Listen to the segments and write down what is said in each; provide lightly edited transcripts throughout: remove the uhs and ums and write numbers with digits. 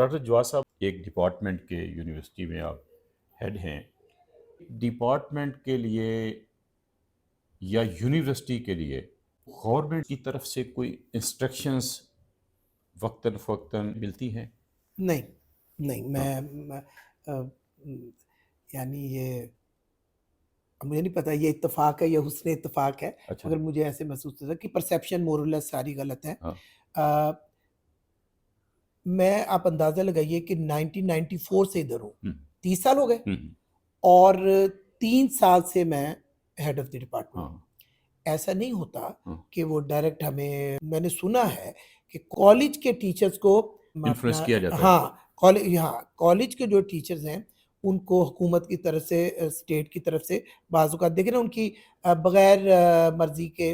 Doctor Jawad साहब, एक department के यूनिवर्सिटी में आप हेड हैं। डिपार्टमेंट के लिए या यूनिवर्सिटी के लिए गवर्नमेंट की तरफ से कोई इंस्ट्रक्शंस वक्तन फ़वक्तन मिलती हैं? नहीं, नहीं हाँ, मैं अ, उम, यानी ये मुझे नहीं पता ये इत्तेफ़ाक है या हुस्न इत्तेफ़ाक है, अच्छा, मगर मुझे ऐसे महसूस होता है कि परसेप्शन मोर और लेस सारी गलत है। हाँ, अ, मैं आप अंदाज़ा लगाइए कि 1994 से इधर हूँ, हुँ, 30 साल हो गए हुँ, और 3 साल से मैं हेड ऑफ़ द डिपार्टमेंट हूँ। हाँ, ऐसा नहीं होता हाँ, कि वो डायरेक्ट हमें मैंने सुना है कि कॉलेज के टीचर्स को इन्फ्लुएंस अपना किया जाता है। हाँ, कॉलेज के जो टीचर्स हैं, उनको हुकूमत की तरफ से स्टेट की तरफ से बाज़ औक़ात देखें ना उनकी बग़ैर मर्ज़ी के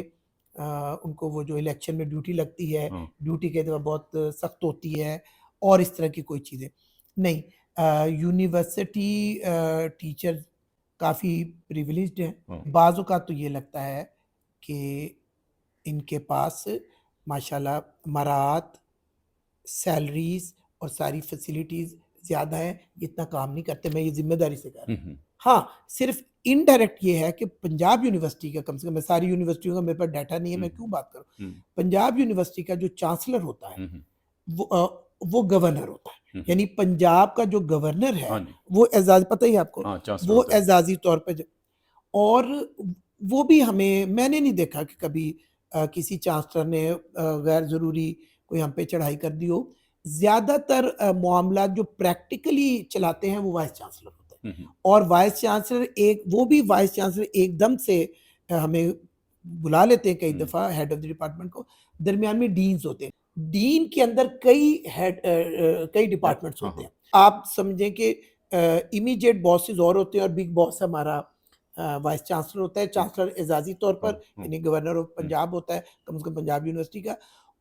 उनको वो जो इलेक्शन में ड्यूटी लगती है, हाँ, ड्यूटी कई दफ़ा बहुत सख्त होती है और इस तरह की कोई चीज़ें। नहीं यूनिवर्सिटी टीचर्स काफ़ी प्रिविलेज्ड हैं। हाँ, बाज़ औक़ात तो ये लगता है कि इनके पास माशाल्लाह मराआत, सैलरीज़ और सारी फैसिलिटीज़ ज़्यादा हैं, ये इतना काम नहीं करते, मैं ये ज़िम्मेदारी से कह रहा हुँ, हूँ। हुँ, हाँ, सिर्फ़ इनडायरेक्ट ये है कि पंजाब यूनिवर्सिटी का कम से कम मैं सारी यूनिवर्सिटियों का मेरे पास डाटा नहीं है, हुँ, मैं क्यों बात करूँ। हुँ, पंजाब यूनिवर्सिटी का जो चांसलर होता है, हुँ, हुँ, वो गवर्नर होता है। हुँ, हुँ, यानी पंजाब का जो गवर्नर हाँ है, जी, वो एज़ाज़ पता ही है आपको, हाँ, चांसलर वो होता है। एज़ाज़ी तौर पे ज और वो भी हमें मैंने नहीं देखा कि कभी किसी चांसलर ने गैर ज़रूरी कोई हम पे चढ़ाई कर दी हो। ज़्यादातर मामलात जो प्रैक्टिकली चलाते हैं वो वाइस चांसलर होते हैं हुँ, हुँ, और वाइस चांसलर एक वो भी वाइस चांसलर एकदम से हमें बुला लेते हैं कई हुँ, दफ़ा हेड ऑफ़ द डिपार्टमेंट को, दरमियान में डीन्स होते हैं। डीन के अंदर कई डिपार्टमेंट्स हाँ, होते हाँ, हैं। आप समझें कि इमीडिएट बॉसेस और होते हैं और बिग बॉस हमारा वाइस चांसलर होता है, हुँ, चांसलर एजाज़ी तौर हाँ, पर हाँ, यानी गवर्नर ऑफ हुँ, पंजाब होता है, कम से कम पंजाब यूनिवर्सिटी का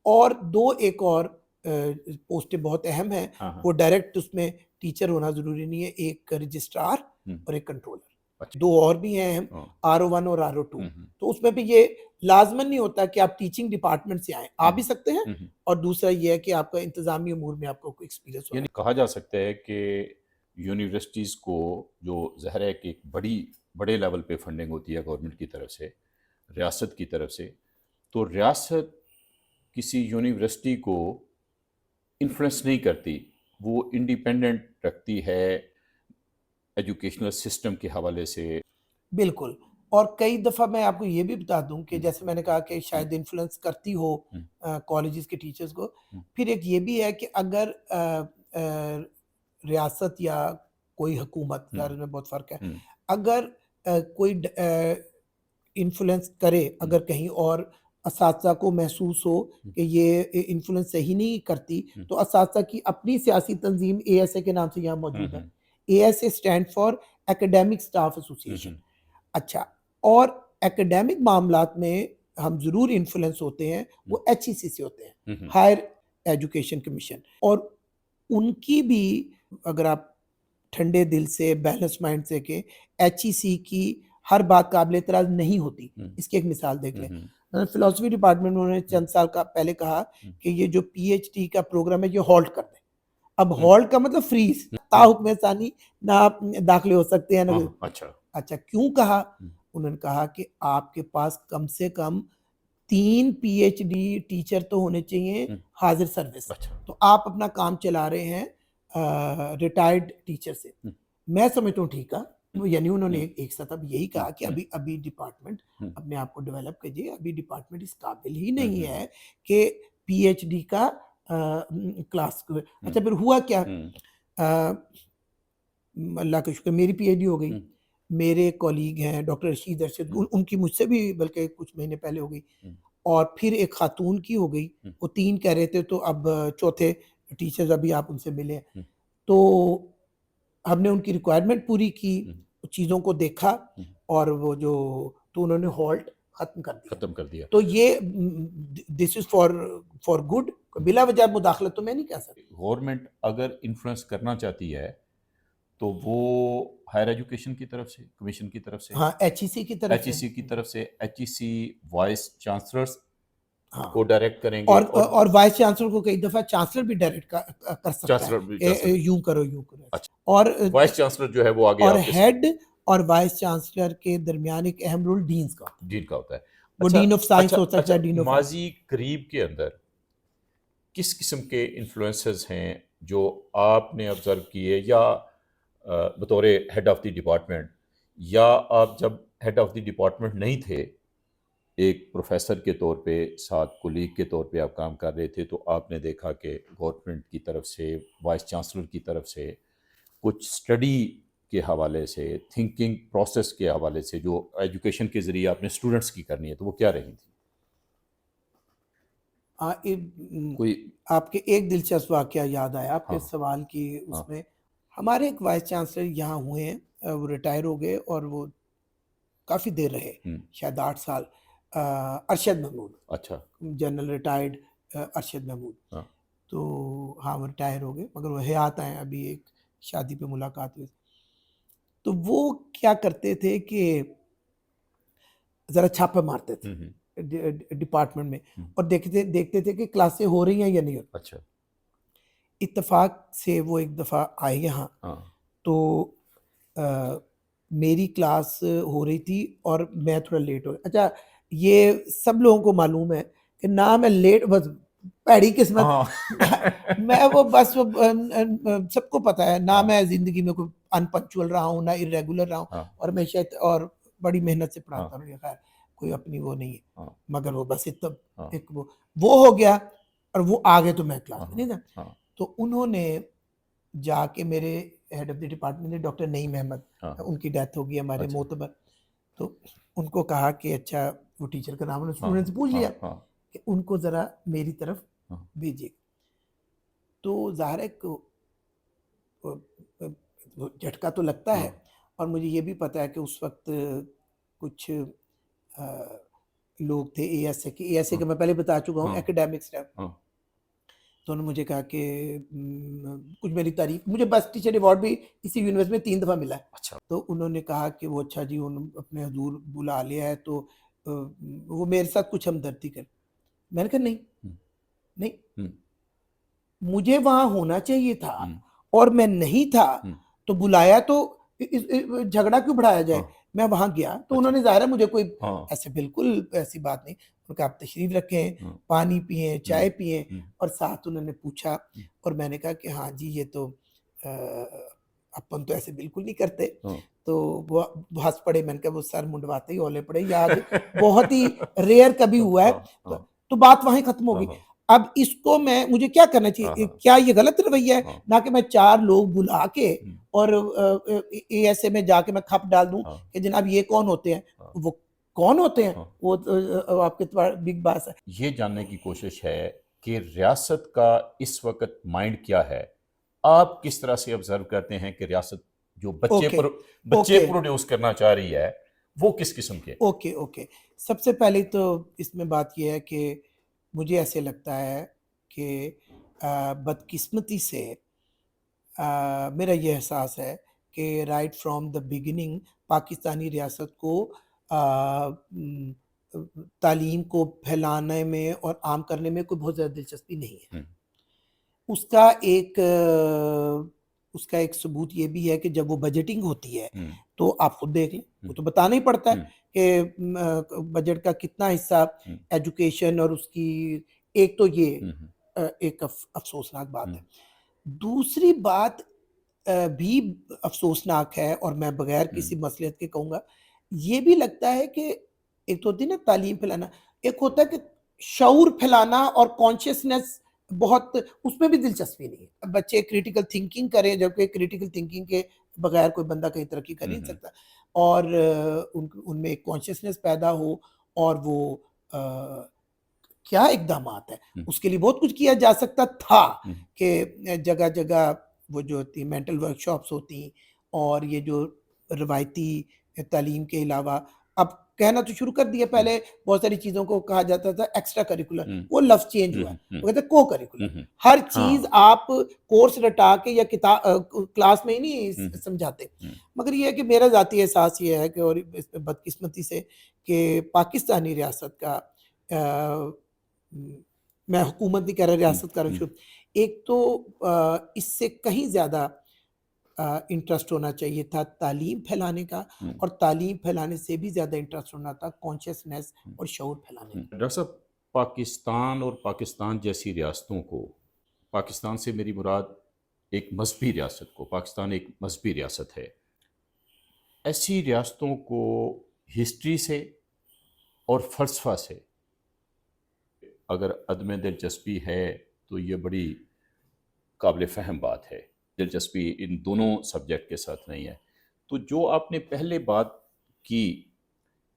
और 2 एक और पोस्टें बहुत अहम हैं, हाँ, हाँ, वो डायरेक्ट उसमें टीचर होना ज़रूरी नहीं है, एक रजिस्ट्रार हुँ, और एक कंट्रोलर। अच्छा, 2 और भी हैं अहम, हाँ, आरओ 1 और आरओ 2 हुँ, हुँ, तो उसमें भी ये लाज़िमन नहीं होता कि आप टीचिंग डिपार्टमेंट से आएँ, आ हुँ, भी सकते हैं हुँ, हुँ। और दूसरा ये है कि आपका इंतज़ामी अमूर में आपको कोई एक्सपीरियंस होना यानी कहा जा सकता है कि यूनिवर्सिटीज़ को जो ज़ाहिर है कि एक बड़े लेवल पे फंडिंग होती है गवर्नमेंट की तरफ से, रियासत की तरफ से, तो रियासत किसी यूनिवर्सिटी को इन्फ्लुएंस नहीं करती, वो इंडिपेंडेंट रखती है एजुकेशनल सिस्टम के हवाले से। बिल्कुल, और कई दफ़ा मैं आपको ये भी बता दूँ कि हुँ, जैसे मैंने कहा कि हुँ, शायद इन्फ्लुएंस करती हो हुँ, कॉलेजेस के टीचर्स को। हुँ, फिर एक ये भी है कि अगर रियासत या कोई हुकूमत हुँ, ज़ाहिर में बहुत फ़र्क है। हुँ, अगर कोई इन्फ्लुएंस करे हुँ, अगर कहीं और असातिज़ा को महसूस हो हुँ, कि ये इन्फ्लुएंस सही नहीं करती, हुँ, तो असातिज़ा की अपनी सियासी तंज़ीम एएसए के नाम से यहाँ हुँ, मौजूद है। हुँ, ASA stand for academic staff hmm, association. हुँ, अच्छा, और एकेडमिक मामलात में हम ज़रूर इन्फ्लुएंस होते हैं, हुँ, वो एचईसी से होते हैं, हुँ, हुँ, हायर एजुकेशन कमीशन और उनकी भी अगर आप ठंडे दिल से, बैलेंस माइंड से के एचईसी की हर बात काबिल एतराज़ नहीं होती। हुँ, इसकी एक मिसाल देख हुँ, लें। हुँ, फिलॉसफी डिपार्टमेंट में उन्होंने हुँ, चंद साल का पहले कहा हुँ, कि ये जो पीएचडी का प्रोग्राम है, ये हॉल्ट कर दें। अब हुँ, हॉल्ट का मतलब फ्रीज़, हुँ, ताहुक्म सानी ना आप दाखिले हो सकते हैं हाँ, ना। हाँ, अच्छा, अच्छा, क्यों कहा? हुँ, उन्होंने कहा कि आपके पास कम से कम 3 पीएचडी टीचर तो होने चाहिए हुँ, हाज़िर सर्विस। अच्छा, तो आप अपना काम चला रहे हैं रिटायर्ड टीचर से। हुँ, मैं समझता हूँ ठीक है, हुँ, वो यानी उन्होंने हुँ, एक साथ यही हुँ, कहा कि हुँ, अभी डिपार्टमेंट हुँ, अपने आप को डेवलप कीजिए, अभी डिपार्टमेंट इस काबिल ही हुँ, नहीं हुँ, है कि पीएचडी का क्लास हुँ, अच्छा फिर हुआ क्या? हुँ, अ, अल्लाह का शुक्र मेरी पीएचडी हो गई। हुँ, मेरे कॉलीग हैं डॉक्टर रशीद अरशद हुँ, उनकी मुझसे भी बल्कि कुछ महीने पहले हो गई हुँ, और फिर एक खातून की हो गई। हुँ, वो 3 कह रहे थे तो अब चौथे टीचर्स अभी आप उनसे मिले। हुँ, तो हमने उनकी रिक्वायरमेट पूरी की, हुँ, चीज़ों को देखा हुँ, और वो जो तो उन्होंने हॉल्ट ख़त्म कर दिया। खत्म कर दिया। तो ये दिस इज़ फॉर गुड बिला वजह मुदाखलत तो मैं नहीं कह सकता। गवर्नमेंट अगर इन्फ्लुएंस करना चाहती है, तो वो हायर एजुकेशन की तरफ से, कमीशन की तरफ से, हाँ, एचईसी की तरफ से। एचईसी की तरफ से, एचईसी वाइस चांसलर्स हाँ। को डायरेक्ट करेंगे और वाइस चांसलर को कई दफ़ा चांसलर भी डायरेक्ट कर सकता है चांसलर भी कि चांसलर यूँ करो, यूँ करो। अच्छा, और वाइस चांसलर जो है वो आगे और आपके हेड और वाइस चांसलर के दरमियान एक अहम रोल डीन्स का होता है। डीन का होता है। वो अच्छा डीन ऑफ साइंस अच्छा हो सकता अच्छा, है, डीन ऑफ आर्ट्स। माजी करीब के अंदर किस किस्म के इन्फ्लुएंसेस हैं जो आपने ऑब्जर्व किए, या बतौर हेड ऑफ द डिपार्टमेंट, या आप जब हेड ऑफ द डिपार्टमेंट नहीं थे, एक प्रोफेसर के तौर पे, साथ कोलीग के तौर पे आप काम कर रहे थे, तो आपने देखा कि गवर्नमेंट की तरफ से, वाइस चांसलर की तरफ से कुछ स्टडी के हवाले से, थिंकिंग प्रोसेस के हवाले से, जो एजुकेशन के ज़रिए आपने स्टूडेंट्स की करनी है, तो वो क्या रही थी? कोई आपके एक दिलचस्प वाक़या याद आया आपके हाँ सवाल की हाँ उसमें। हमारे एक वाइस चांसलर यहाँ हुए हैं, वो रिटायर हो गए और वो काफ़ी देर रहे, हम्म, शायद 8 साल। अरशद महमूद, अच्छा जनरल रिटायर्ड अरशद महमूद। हाँ तो हाँ, वो रिटायर हो गए मगर वो हयात हैं, अभी एक शादी पे मुलाकात हुई। तो वो क्या करते थे कि ज़रा छापा मारते थे हम्म, डिपार्टमेंट में, हम्म, और देखते देखते थे कि क्लासें हो रही हैं या नहीं हो रही। अच्छा इत्तेफाक से वो एक दफ़ा आए यहाँ, हाँ तो अ, मेरी क्लास हो रही थी और मैं थोड़ा लेट हो गया। अच्छा, ये सब लोगों को मालूम है कि ना मैं लेट, बस भैड़ी किस्मत। हाँ मैं वो बस वो सबको पता है ना, हाँ मैं ज़िंदगी में कोई अनपंक्चुअल रहा हूँ, ना इर्रेगुलर रहा हूँ, हाँ और हमेशा और बड़ी मेहनत से हाँ पढ़ाता रहा। खैर, कोई अपनी वो नहीं है। हाँ मगर वो बस इतना हाँ एक वो हो गया, और वो आ गए तो मैं क्लास हाँ में नहीं था। हाँ तो उन्होंने जाके मेरे हेड ऑफ द डिपार्टमेंट थे, डॉक्टर नईम अहमद, हाँ उनकी डेथ हो गई हमारे अच्छा मोतबर। तो उनको कहा कि अच्छा, वो टीचर का नाम उन्होंने हाँ स्टूडेंट से पूछ हाँ लिया हाँ कि उनको ज़रा मेरी तरफ हाँ भेजिए। तो ज़ाहिर है कि वो झटका तो लगता हाँ है, और मुझे ये भी पता है कि उस वक्त कुछ लोग थे एएसए के। एएसए हाँ का मैं पहले बता चुका हूँ, हाँ एकेडमिक स्टाफ। हाँ तो उन्होंने मुझे कहा कि कुछ मेरी तारीफ, मुझे बेस्ट टीचर अवार्ड भी इसी यूनिवर्सिटी में 3 दफ़ा मिला है। अच्छा तो उन्होंने कहा कि वो अच्छा जी, उन अपने हजूर बुला लिया है, तो वो मेरे साथ कुछ हमदर्दी कर। मैंने कहा नहीं, हम्म, नहीं, हम्म, मुझे वहाँ होना चाहिए था हम्म, और मैं नहीं था, हम्म, तो बुलाया तो झगड़ा क्यों बढ़ाया जाए? हाँ मैं वहाँ गया तो अच्छा उन्होंने, ज़ाहिर है मुझे कोई हाँ ऐसे बिल्कुल ऐसी बात नहीं, उन्होंने कहा आप तशरीफ़ रखें, हाँ पानी पिएँ, चाय पिएँ, हम्म, और साथ उन्होंने पूछा, हम्म, और मैंने कहा कि हाँ जी, ये तो अपन तो ऐसे बिल्कुल नहीं करते। हाँ तो वो हँस पड़े। मैंने कहा वो सर मुंडवाते ही ओले पड़े, याद बहुत ही रेयर कभी हाँ हुआ है। हाँ हाँ तो बात वहीं खत्म हो हाँ गई। हाँ अब इसको मुझे क्या करना हाँ चाहिए? हाँ क्या ये गलत रवैया है? हाँ ना कि मैं 4 लोग बुला के हम्म, और एएसए में जाके मैं खप डाल दूँ हाँ कि जनाब ये कौन होते हैं? हाँ वो कौन होते हैं? हाँ वो तो आपके बिग बॉस है। ये जानने की कोशिश है कि रियासत का इस वक्त माइंड क्या है। आप किस तरह से ऑब्जर्व करते हैं कि रियासत जो ओके, बच्चे ओके, प्रोड्यूस करना चाह रही है, वो किस किस्म के? Okay, okay. सबसे पहले तो इसमें बात ये है कि मुझे ऐसे लगता है कि बदकिस्मती से मेरा ये एहसास है कि right from the beginning Pakistani रियासत को तालीम को फैलाने में और आम करने में कोई बहुत ज़्यादा दिलचस्पी नहीं है। हम्म, उसका एक उसका एक सबूत ये भी है कि जब वो बजटिंग होती है, हम्म, तो आप खुद देख लें, वो हम्म, तो बताना ही पड़ता है हम्म, कि बजट का कितना हिस्सा हम्म, एजुकेशन और उसकी, एक तो ये हम्म, एक अफसोसनाक बात हम्म, है। दूसरी बात भी अफ़सोसनाक है, और मैं बगैर हम्म, किसी मसलियत के कहूँगा, ये भी लगता है कि एक तो होती है ना तालीम फैलाना, एक होता है कि शऊर फैलाना और कॉन्शियसनेस, बहुत उसमें भी दिलचस्पी नहीं है। अब बच्चे क्रिटिकल थिंकिंग करें, जबकि क्रिटिकल थिंकिंग के बगैर कोई बंदा कहीं तरक्की कर ही नहीं हम्म, सकता, और उनमें एक कॉन्शियसनेस पैदा हो, और वो अ, क्या इक़दामात हैं, हम्म, उसके लिए बहुत कुछ किया जा सकता था हम्म, कि जगह-जगह वो जो होती मेंटल वर्कशॉप्स होती, और ये जो रवायती तालीम के अलावा अब कहना तो शुरू कर दिया। हम्म, पहले बहुत सारी चीज़ों को कहा जाता था एक्स्ट्रा करिकुलर, हम्म, वो लफ्ज़ चेंज हुआ है, हम्म, वो कहते हैं को-करिकुलर। हम्म, हर चीज़ हाँ आप कोर्स रटा के या क्लास में ही नहीं हम्म, समझाते। हम्म, मगर ये है कि मेरा ज़ाती एहसास ये है कि, और इस पे बदकिस्मती से, कि पाकिस्तानी रियासत का मैं हुकूमत नहीं कह रहा, रियासत कह रहा हम्म, हूँ। एक तो इससे कहीं ज़्यादा इंटरेस्ट होना चाहिए था तालीम फैलाने का, हम्म, और तालीम फैलाने से भी ज़्यादा इंटरेस्ट होना था कॉन्शियसनेस हम्म, और शऊर फैलाने का। डॉक्टर साहब, पाकिस्तान और पाकिस्तान जैसी रियासतों को, पाकिस्तान से मेरी मुराद एक मजहबी रियासत को, पाकिस्तान एक मजहबी रियासत है, ऐसी रियासतों को हिस्ट्री से और फ़लसफ़ा से अगर अदम दिलचस्पी है तो ये बड़ी काबिल फ़हम बात है। दिलचस्पी इन दोनों सब्जेक्ट के साथ नहीं है। तो जो आपने पहले बात की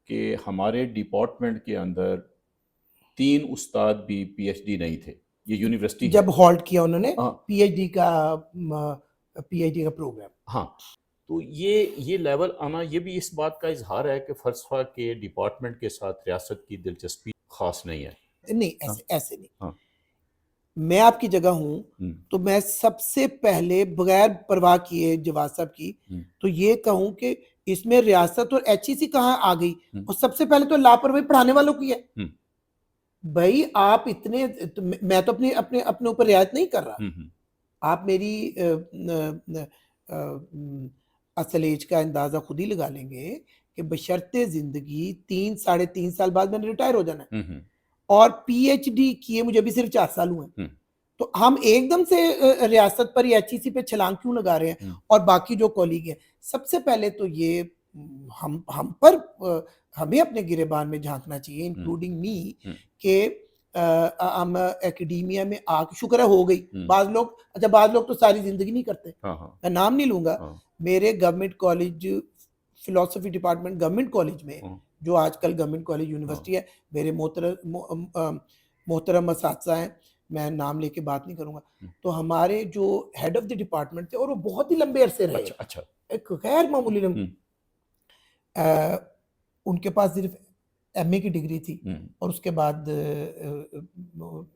कि हमारे डिपार्टमेंट के अंदर 3 उस्ताद भी पीएचडी नहीं थे, ये यूनिवर्सिटी है। जब हॉल्ट किया उन्होंने हाँ, पीएचडी का प्रोग्राम। हाँ। तो ये लेवल आना, ये भी इस बात का इज़हार है कि फ़लसफ़ा के डिपार्टमेंट के साथ रियासत की दिलचस्पी ख़ास नहीं है। नहीं, हाँ, ऐसे ऐसे नहीं। हाँ। मैं आपकी जगह हूँ, हुँ, तो मैं सबसे पहले बगैर परवाह किए जवाद साहब की, हुँ, तो ये कहूँ कि इसमें रियासत और एचईसी कहाँ आ गई? हुँ, और सबसे पहले तो लापरवाही पढ़ाने वालों की है। हुँ, भई आप इतने तो मैं तो अपने ऊपर रियायत नहीं कर रहा। हुँ, हुँ, आप मेरी असल एज का अंदाज़ा खुद ही लगा लेंगे कि बशर्ते ज़िंदगी 3 साढ़े 3 साल बाद मैंने रिटायर हो जाना है, हुँ, हुँ, और पीएचडी किए मुझे अभी सिर्फ 4 साल हुए हैं। हुँ, तो हम एकदम से रियासत पर या एचईसी पे छलांग क्यों लगा रहे हैं? हुँ, और बाकी जो कॉलीग हैं, सबसे पहले तो ये हम पर हमें अपने गिरेबान में झाँकना चाहिए, हुँ, इंक्लूडिंग मी, हुँ, कि हम एकेडेमिया में आके शुक्र है हो गई। हुँ। बाज़ लोग तो सारी ज़िंदगी नहीं करते। हाँ, हाँ, मैं नाम नहीं लूँगा। हाँ, मेरे government college philosophy department government college में, हाँ, जो आजकल गवर्नमेंट कॉलेज हाँ, यूनिवर्सिटी है, मेरे मोहतरम असातिज़ा हैं, मैं नाम लेके बात नहीं करूँगा। हुँ। तो हमारे जो हेड ऑफ़ द डिपार्टमेंट थे, और वो बहुत ही लंबे अरसे रहे, अच्छा, अच्छा। एक गैर मामूली हुँ, अ, उनके पास सिर्फ़ एमए की डिग्री थी, हुँ, और उसके बाद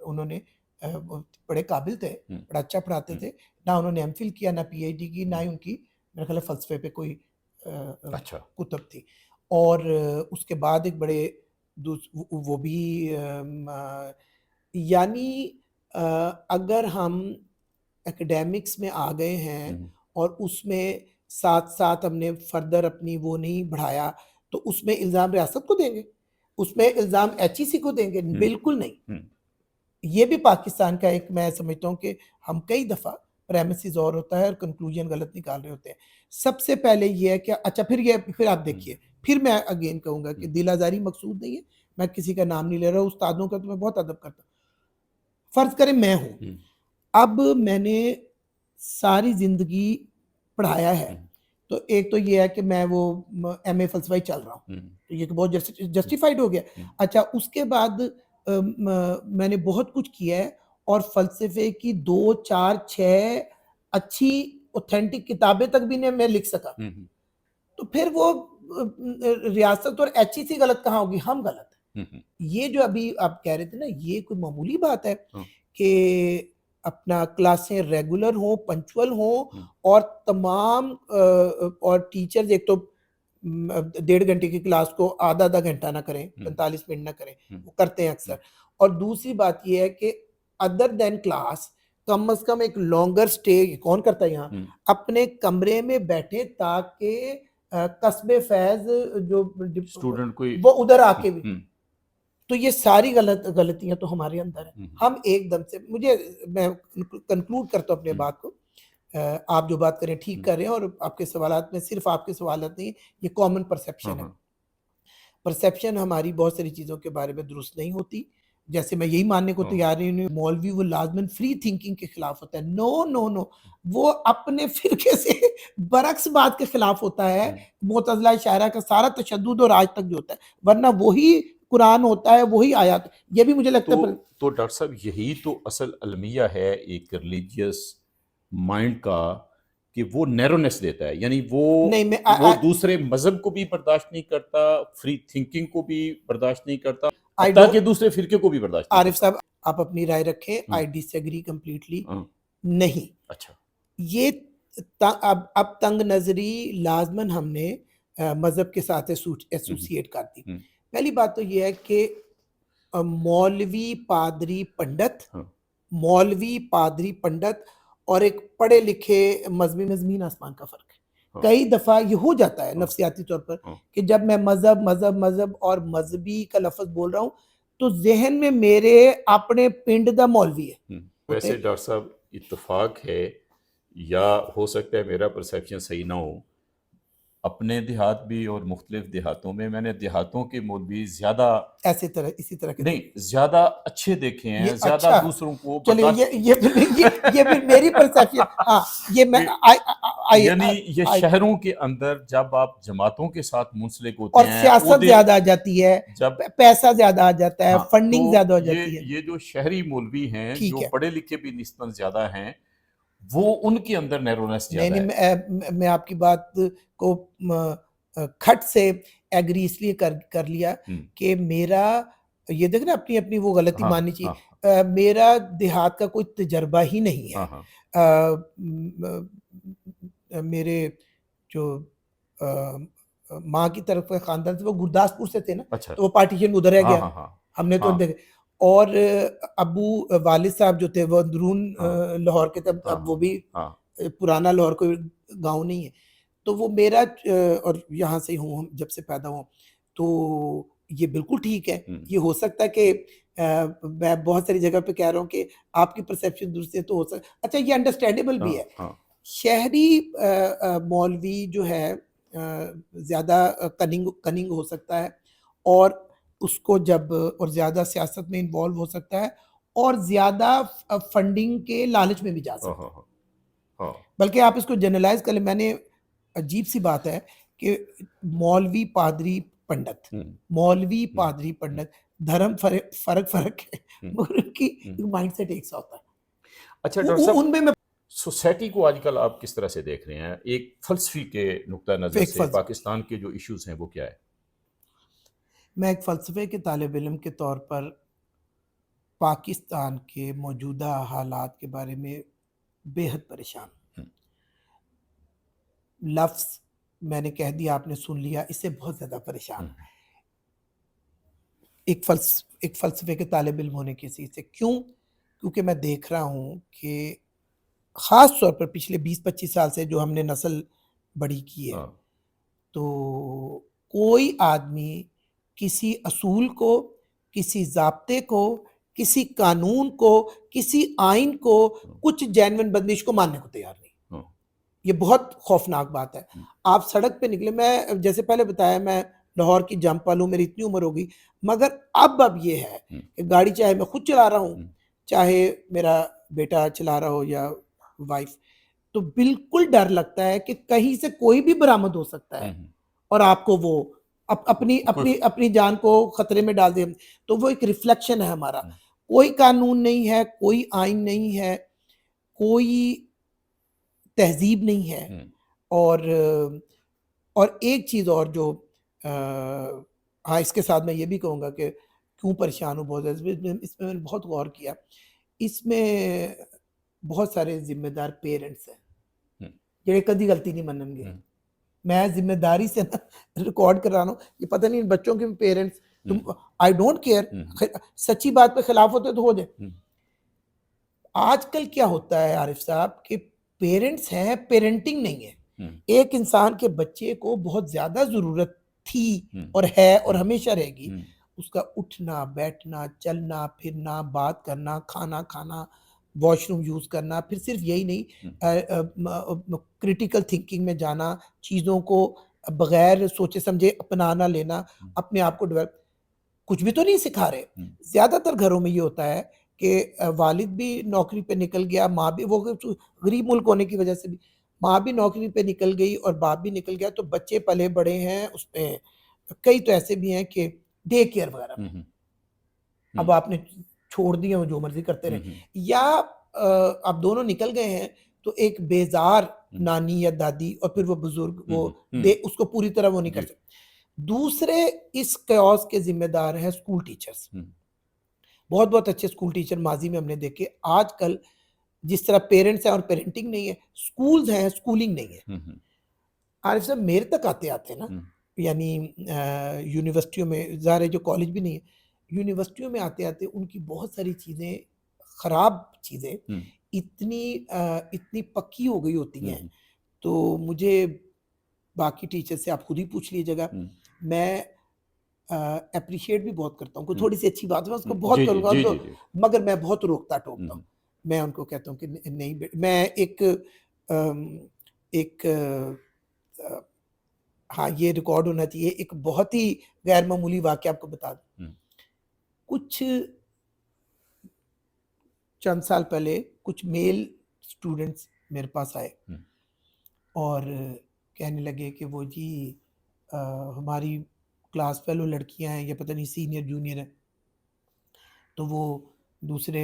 उन्होंने वो बड़े काबिल थे, हुँ, बड़ा अच्छा पढ़ाते हुँ। थे। ना उन्होंने एमफ़िल किया, ना पीएचडी की, ना हुँ, ही उनकी मेरे ख़्याल है फ़लसफ़े पे कोई अच्छा। कुतब थी। और उसके बाद एक बड़े वो भी यानी अ, अगर हम एकेडमिक्स में आ गए हैं, हुँ, और उसमें साथ-साथ हमने फ़र्दर अपनी वो नहीं बढ़ाया, तो उसमें इल्ज़ाम रियासत को देंगे? उसमें इल्ज़ाम एचईसी को देंगे? हुँ, बिल्कुल नहीं। हुँ, ये भी पाकिस्तान का एक, मैं समझता हूँ कि हम कई दफ़ा प्रेमिसेस और होता है और कंक्लूजन गलत निकाल रहे होते हैं। सबसे पहले ये है कि अच्छा, फिर आप हुँ, देखिए, फिर मैं अगेन कहूँगा कि हुँ, दिल आज़ारी मकसूद नहीं है, मैं किसी का नाम नहीं ले रहा हूँ, उस्तादों का तो मैं बहुत अदब करता हूँ। फ़र्ज़ करें मैं हूँ, हुँ, अब मैंने सारी ज़िंदगी पढ़ाया है, हुँ, तो एक तो ये है कि मैं वो एमए फ़लसफ़ा ही चल रहा हूँ, हुँ, तो ये तो बहुत हुँ, जस्टिफ़ाइड हो गया। हुँ, अच्छा, उसके बाद मैंने बहुत कुछ किया है, और फ़लसफ़े की 2, 4, 6 अच्छी ऑथेंटिक किताबें तक भी नहीं मैं लिख सका। हुँ, हुँ, तो फिर वो रियासत और एचईसी गलत कहाँ होगी? हम गलत हैं। हुँ, हुँ, ये जो अभी आप कह रहे थे ना, ये कोई मामूली बात है हाँ, कि अपना क्लासें रेगुलर हों, पंक्चुअल हों, हुँ, और तमाम और टीचर्स एक तो 1.5 घंटे की क्लास को आधा-आधा घंटा ना करें, हुँ, 45 मिनट ना करें, हुँ, वो करते हैं हुँ, अक्सर। और दूसरी बात ये है कि अदर देन क्लास, कम से कम एक लॉन्गर स्टे कौन करता है यहाँ? हुँ, अपने कमरे में बैठे, ताकि कस्बे फैज़ जो स्टूडेंट कोई। वो उधर हुँ, आके भी। हुँ, तो ये सारी गलतियाँ तो हमारे अंदर हैं। हुँ, हम एकदम से, मैं कंक्लूड करता हूँ अपनी हुँ, बात को। आप जो बात कर रहे हैं ठीक हुँ, कर रहे हैं, और आपके सवालात में सिर्फ़ आपके सवालात नहीं, ये कॉमन हाँ, परसेप्शन है। हाँ, परसेप्शन हमारी बहुत सारी चीज़ों के बारे में दुरुस्त नहीं होती। जैसे मैं यही मानने को हाँ, तैयार नहीं हूँ, मौलवी वो लाज़िमन फ्री थिंकिंग के खिलाफ होता है। No, no, no. वो अपने फ़िरके से बरअक्स बात के खिलाफ होता है। हुँ। मुअतज़िला अशायरा का सारा तशद्दुद और आज तक जो होता है, वरना वही कुरान होता है, वही आयत। ये भी मुझे लगता तो है पर तो डॉक्टर साहब, यही तो असल अलमिया है एक रिलीजियस माइंड का, कि वो नैरोनेस देता है, यानी वो नहीं, मैं वो दूसरे मजहब को भी बर्दाश्त नहीं करता, फ्री थिंकिंग को भी बर्दाश्त नहीं करता, आई हत्ता कि डोंट दूसरे फिरके को भी बर्दाश्त नहीं आरिफ करता। साहब, आप अपनी राय रखें, हम्म, आई डिसएग्री कंप्लीटली। हाँ, नहीं, अच्छा। ये अब तंग नज़री लाज़मन हमने मज़हब के साथ हम्म, एसोसिएट कर दी। हम्म, पहली बात तो ये है कि मौलवी, पादरी, पंडित, हाँ, मौलवी, पादरी, पंडित और एक पढ़े लिखे मज़हबी में ज़मीन आसमान का फ़र्क है। हाँ, कई दफ़ा ये हो जाता है हाँ, नफ़सियाती तौर पर हाँ। कि जब मैं मज़हब और मज़हबी का लफ़्ज़ बोल रहा हूँ, तो ज़हन में मेरे अपने पिंड दा मौलवी है। वैसे होते डॉक्टर साहब इत्तेफाक है, या हो सकता है मेरा परसेप्शन सही ना हो, अपने देहात भी और मुख्तलिफ देहातों में मैंने देहातों के मौलवी ज़्यादा, इसी तरह के नहीं, देखे। ज़्यादा अच्छे देखे ये हैं, ज़्यादा अच्छा, दूसरों को चलिए बर्दाश्त ये फिर मेरी परसेप्शन, हाँ, ये मैं कि आई यानी ये आई शहरों के अंदर जब आप जमातों के साथ मुंसलिक होते और हैं, सियासत ओहदे, ज़्यादा आ जाती है, जब, पैसा ज़्यादा आ जाता है, हाँ, फंडिंग तो ज़्यादा हो ये जाती है। ये जो शहरी मौलवी हैं, ठीक जो है। पढ़े लिखे भी निस्बतन ज़्यादा हैं, वो उनके अंदर नैरोनेस नहीं, ज़्यादा नहीं, है। मैं आपकी बात को खट से एग्री इसलिए कर लिया हुँ, कि मेरा, ये देख ना, अपनी वो गलती हाँ, माननी चाहिए। हाँ, मेरा देहात का कोई तजर्बा ही नहीं है। हाँ, हाँ। मेरे जो माँ की तरफ के ख़ानदान से, वो गुरदासपुर से थे ना, अच्छा। तो वो पार्टीशन उधर रह हाँ, गया। हाँ, हाँ। हमने तो हाँ, देखे। और अबू वालिद साहब जो थे वो अंदरून हाँ, लाहौर के थे, हाँ, अब वो हाँ, भी हाँ। पुराना लाहौर कोई गाँव नहीं है। तो वो मेरा और यहाँ से ही हूँ, हम जब से पैदा हुआ। तो ये बिल्कुल ठीक है। हुँ, ये हो सकता है कि मैं बहुत सारी जगह पे कह रहा हूँ कि आपकी परसेप्शन दूसरी है, तो हो सक अच्छा, ये अंडरस्टैंडेबल भी हाँ, है। हाँ। शहरी मौलवी जो है ज़्यादा कनिंग कनिंग हो सकता है, और उसको जब और ज़्यादा सियासत में इन्वॉल्व हो सकता है, और ज़्यादा फंडिंग के लालच में भी जा हाँ, सकता हाँ, है। हाँ। हाँ। बल्कि आप इसको जनरलाइज़ कर लें, मैंने, अजीब-सी बात है कि मौलवी, पादरी, पंडित, हुँ, मौलवी, हुँ, पादरी, हुँ, पंडित, धर्म फ़र्क है, हुँ, मगर उनकी हुँ। माइंडसेट एक सा होता है। अच्छा उ डॉक्टर उ साहब, उनमें मैं सोसाइटी को आजकल आप किस तरह से देख रहे हैं? एक फ़लसफ़ी के नुक्ता नज़र फेक से फ़ल्स पाकिस्तान के जो इश्यूज़ हैं वो क्या है? मैं एक फ़लसफ़े के तालिब इल्म के तौर पर पाकिस्तान के मौजूदा हालात के बारे में बेहद परेशान हूँ। हुँ, लफ़्ज़ मैंने कह दिया, आपने सुन लिया, इससे बहुत ज़्यादा परेशान हुँ, हूँ। एक फ़लसफ़े के तालिब इल्म होने की हैसियत से। क्यों? क्योंकि मैं देख रहा हूँ कि ख़ास तौर पर पिछले 20-25 साल से जो हमने नस्ल बड़ी की है, हाँ, तो कोई आदमी किसी असूल को, किसी ज़ाब्ते को, किसी कानून को, किसी आइन को, हुँ, कुछ जेन्युइन बंदिश को मानने को तैयार नहीं। हाँ, ये बहुत खौफ़नाक बात है। हुँ, आप सड़क पे निकले, मैं जैसे पहले बताया, मैं लाहौर की जंप हूँ, मेरी इतनी उम्र हो गई, मगर अब ये है हुँ, कि गाड़ी चाहे मैं खुद चला रहा हूँ, हुँ, चाहे मेरा बेटा चला रहा हो या वाइफ़, तो बिल्कुल डर लगता है कि कहीं से कोई भी बरामद हो सकता हुँ, है हुँ। और आपको वो अपनी कोई अपनी अपनी जान को खतरे में डाल दे। तो वो एक रिफ्लेक्शन है हमारा। हुँ, कोई कानून नहीं है, कोई आइन नहीं है, कोई तहज़ीब नहीं है। हुँ, और एक चीज़ और जो अ, हाँ, इसके साथ मैं ये भी कहूँगा कि क्यों परेशान हूँ बहुत ज़्यादा, इसमें मैंने बहुत गौर किया। इसमें बहुत सारे ज़िम्मेदार पेरेंट्स हैं, हुँ, जेह्ड़े कदी गलती नहीं मनणगे। हुँ, मैं ज़िम्मेदारी से ना रिकॉर्ड करा रहा हूँ, ये पता नहीं इन बच्चों के भी पेरेंट्स, हुँ, तुम, आई डोंट केयर, हुँ, सच्ची बात पे खिलाफ होते तो हो जाए। हुँ, आजकल क्या होता है आरिफ साहब कि पेरेंट्स हैं, पेरेंटिंग नहीं है। हुँ, एक इंसान के बच्चे को बहुत ज़्यादा ज़रूरत थी हुँ, और है और हुँ, हमेशा रहेगी, हुँ, उसका उठना, बैठना, चलना, फिरना, बात करना, खाना खाना, वॉशरूम यूज़ करना, फिर सिर्फ़ यही नहीं, हुँ, क्रिटिकल थिंकिंग में जाना, चीज़ों को बगैर सोचे समझे अपनाना लेना, हुँ, अपने आप को डेवलप, कुछ भी तो नहीं सिखा रहे। हुँ, ज़्यादातर घरों में ये होता है कि वालिद भी नौकरी पे निकल गया, माँ भी, वो गरीब मुल्क होने की वजह से भी, माँ भी नौकरी पे निकल गई और बाप भी निकल गया, तो बच्चे पले-बड़े हैं उसमें। कई तो ऐसे भी हैं कि डे केयर वगैरह हुँ, में। हुँ, अब हुँ, आपने छोड़ दिए, वो जो मर्ज़ी करते हुँ, रहें, हुँ, या अब दोनों निकल गए हैं, तो एक बेज़ार हुँ, नानी या दादी और फिर वो बुज़ुर्ग, हुँ, वो हुँ, हुँ, दे उसको पूरी तरह वो नहीं कर जी, सकते। दूसरे इस chaos के ज़िम्मेदार हैं स्कूल टीचर्स। हुँ, बहुत-बहुत अच्छे स्कूल टीचर माज़ी में हमने देखे। आजकल जिस तरह पेरेंट्स हैं और पेरेंटिंग नहीं है, स्कूल्स हैं, स्कूलिंग नहीं है। हुँ, हुँ, आरिफ साहब, मेरे तक आते-आते ना, हुँ, यानी यूनिवर्सिटियों में, ज़ाहिर है जो कॉलेज भी नहीं है, यूनिवर्सिटियों में आते-आते उनकी बहुत सारी चीज़ें, ख़राब चीज़ें हुँ, इतनी पक्की हो गई होती हुँ, हैं, हुँ, तो मुझे बाकी टीचर से आप खुद ही पूछ लीजिएगा, हुँ, मैं एप्रिशिएट भी बहुत करता हूँ, कोई हुँ, थोड़ी-सी अच्छी बात है मैं उसको हुँ। बहुत जी, जी, करूँगा जी, तो, जी, जी। मगर मैं बहुत हुँ, रोकता-टोकता हूँ। हुँ, मैं उनको कहता हूँ कि नहीं मैं अम, एक हाँ, ये रिकॉर्ड होना चाहिए, एक बहुत ही गैर मामूली वाक़या आपको बता दूँ। हुँ, कुछ चंद साल पहले कुछ मेल स्टूडेंट्स मेरे पास आए हुँ, और कहने लगे कि वो जी अ, हमारी क्लास फेलो लड़कियां हैं, ये पता नहीं सीनियर जूनियर है, तो वो दूसरे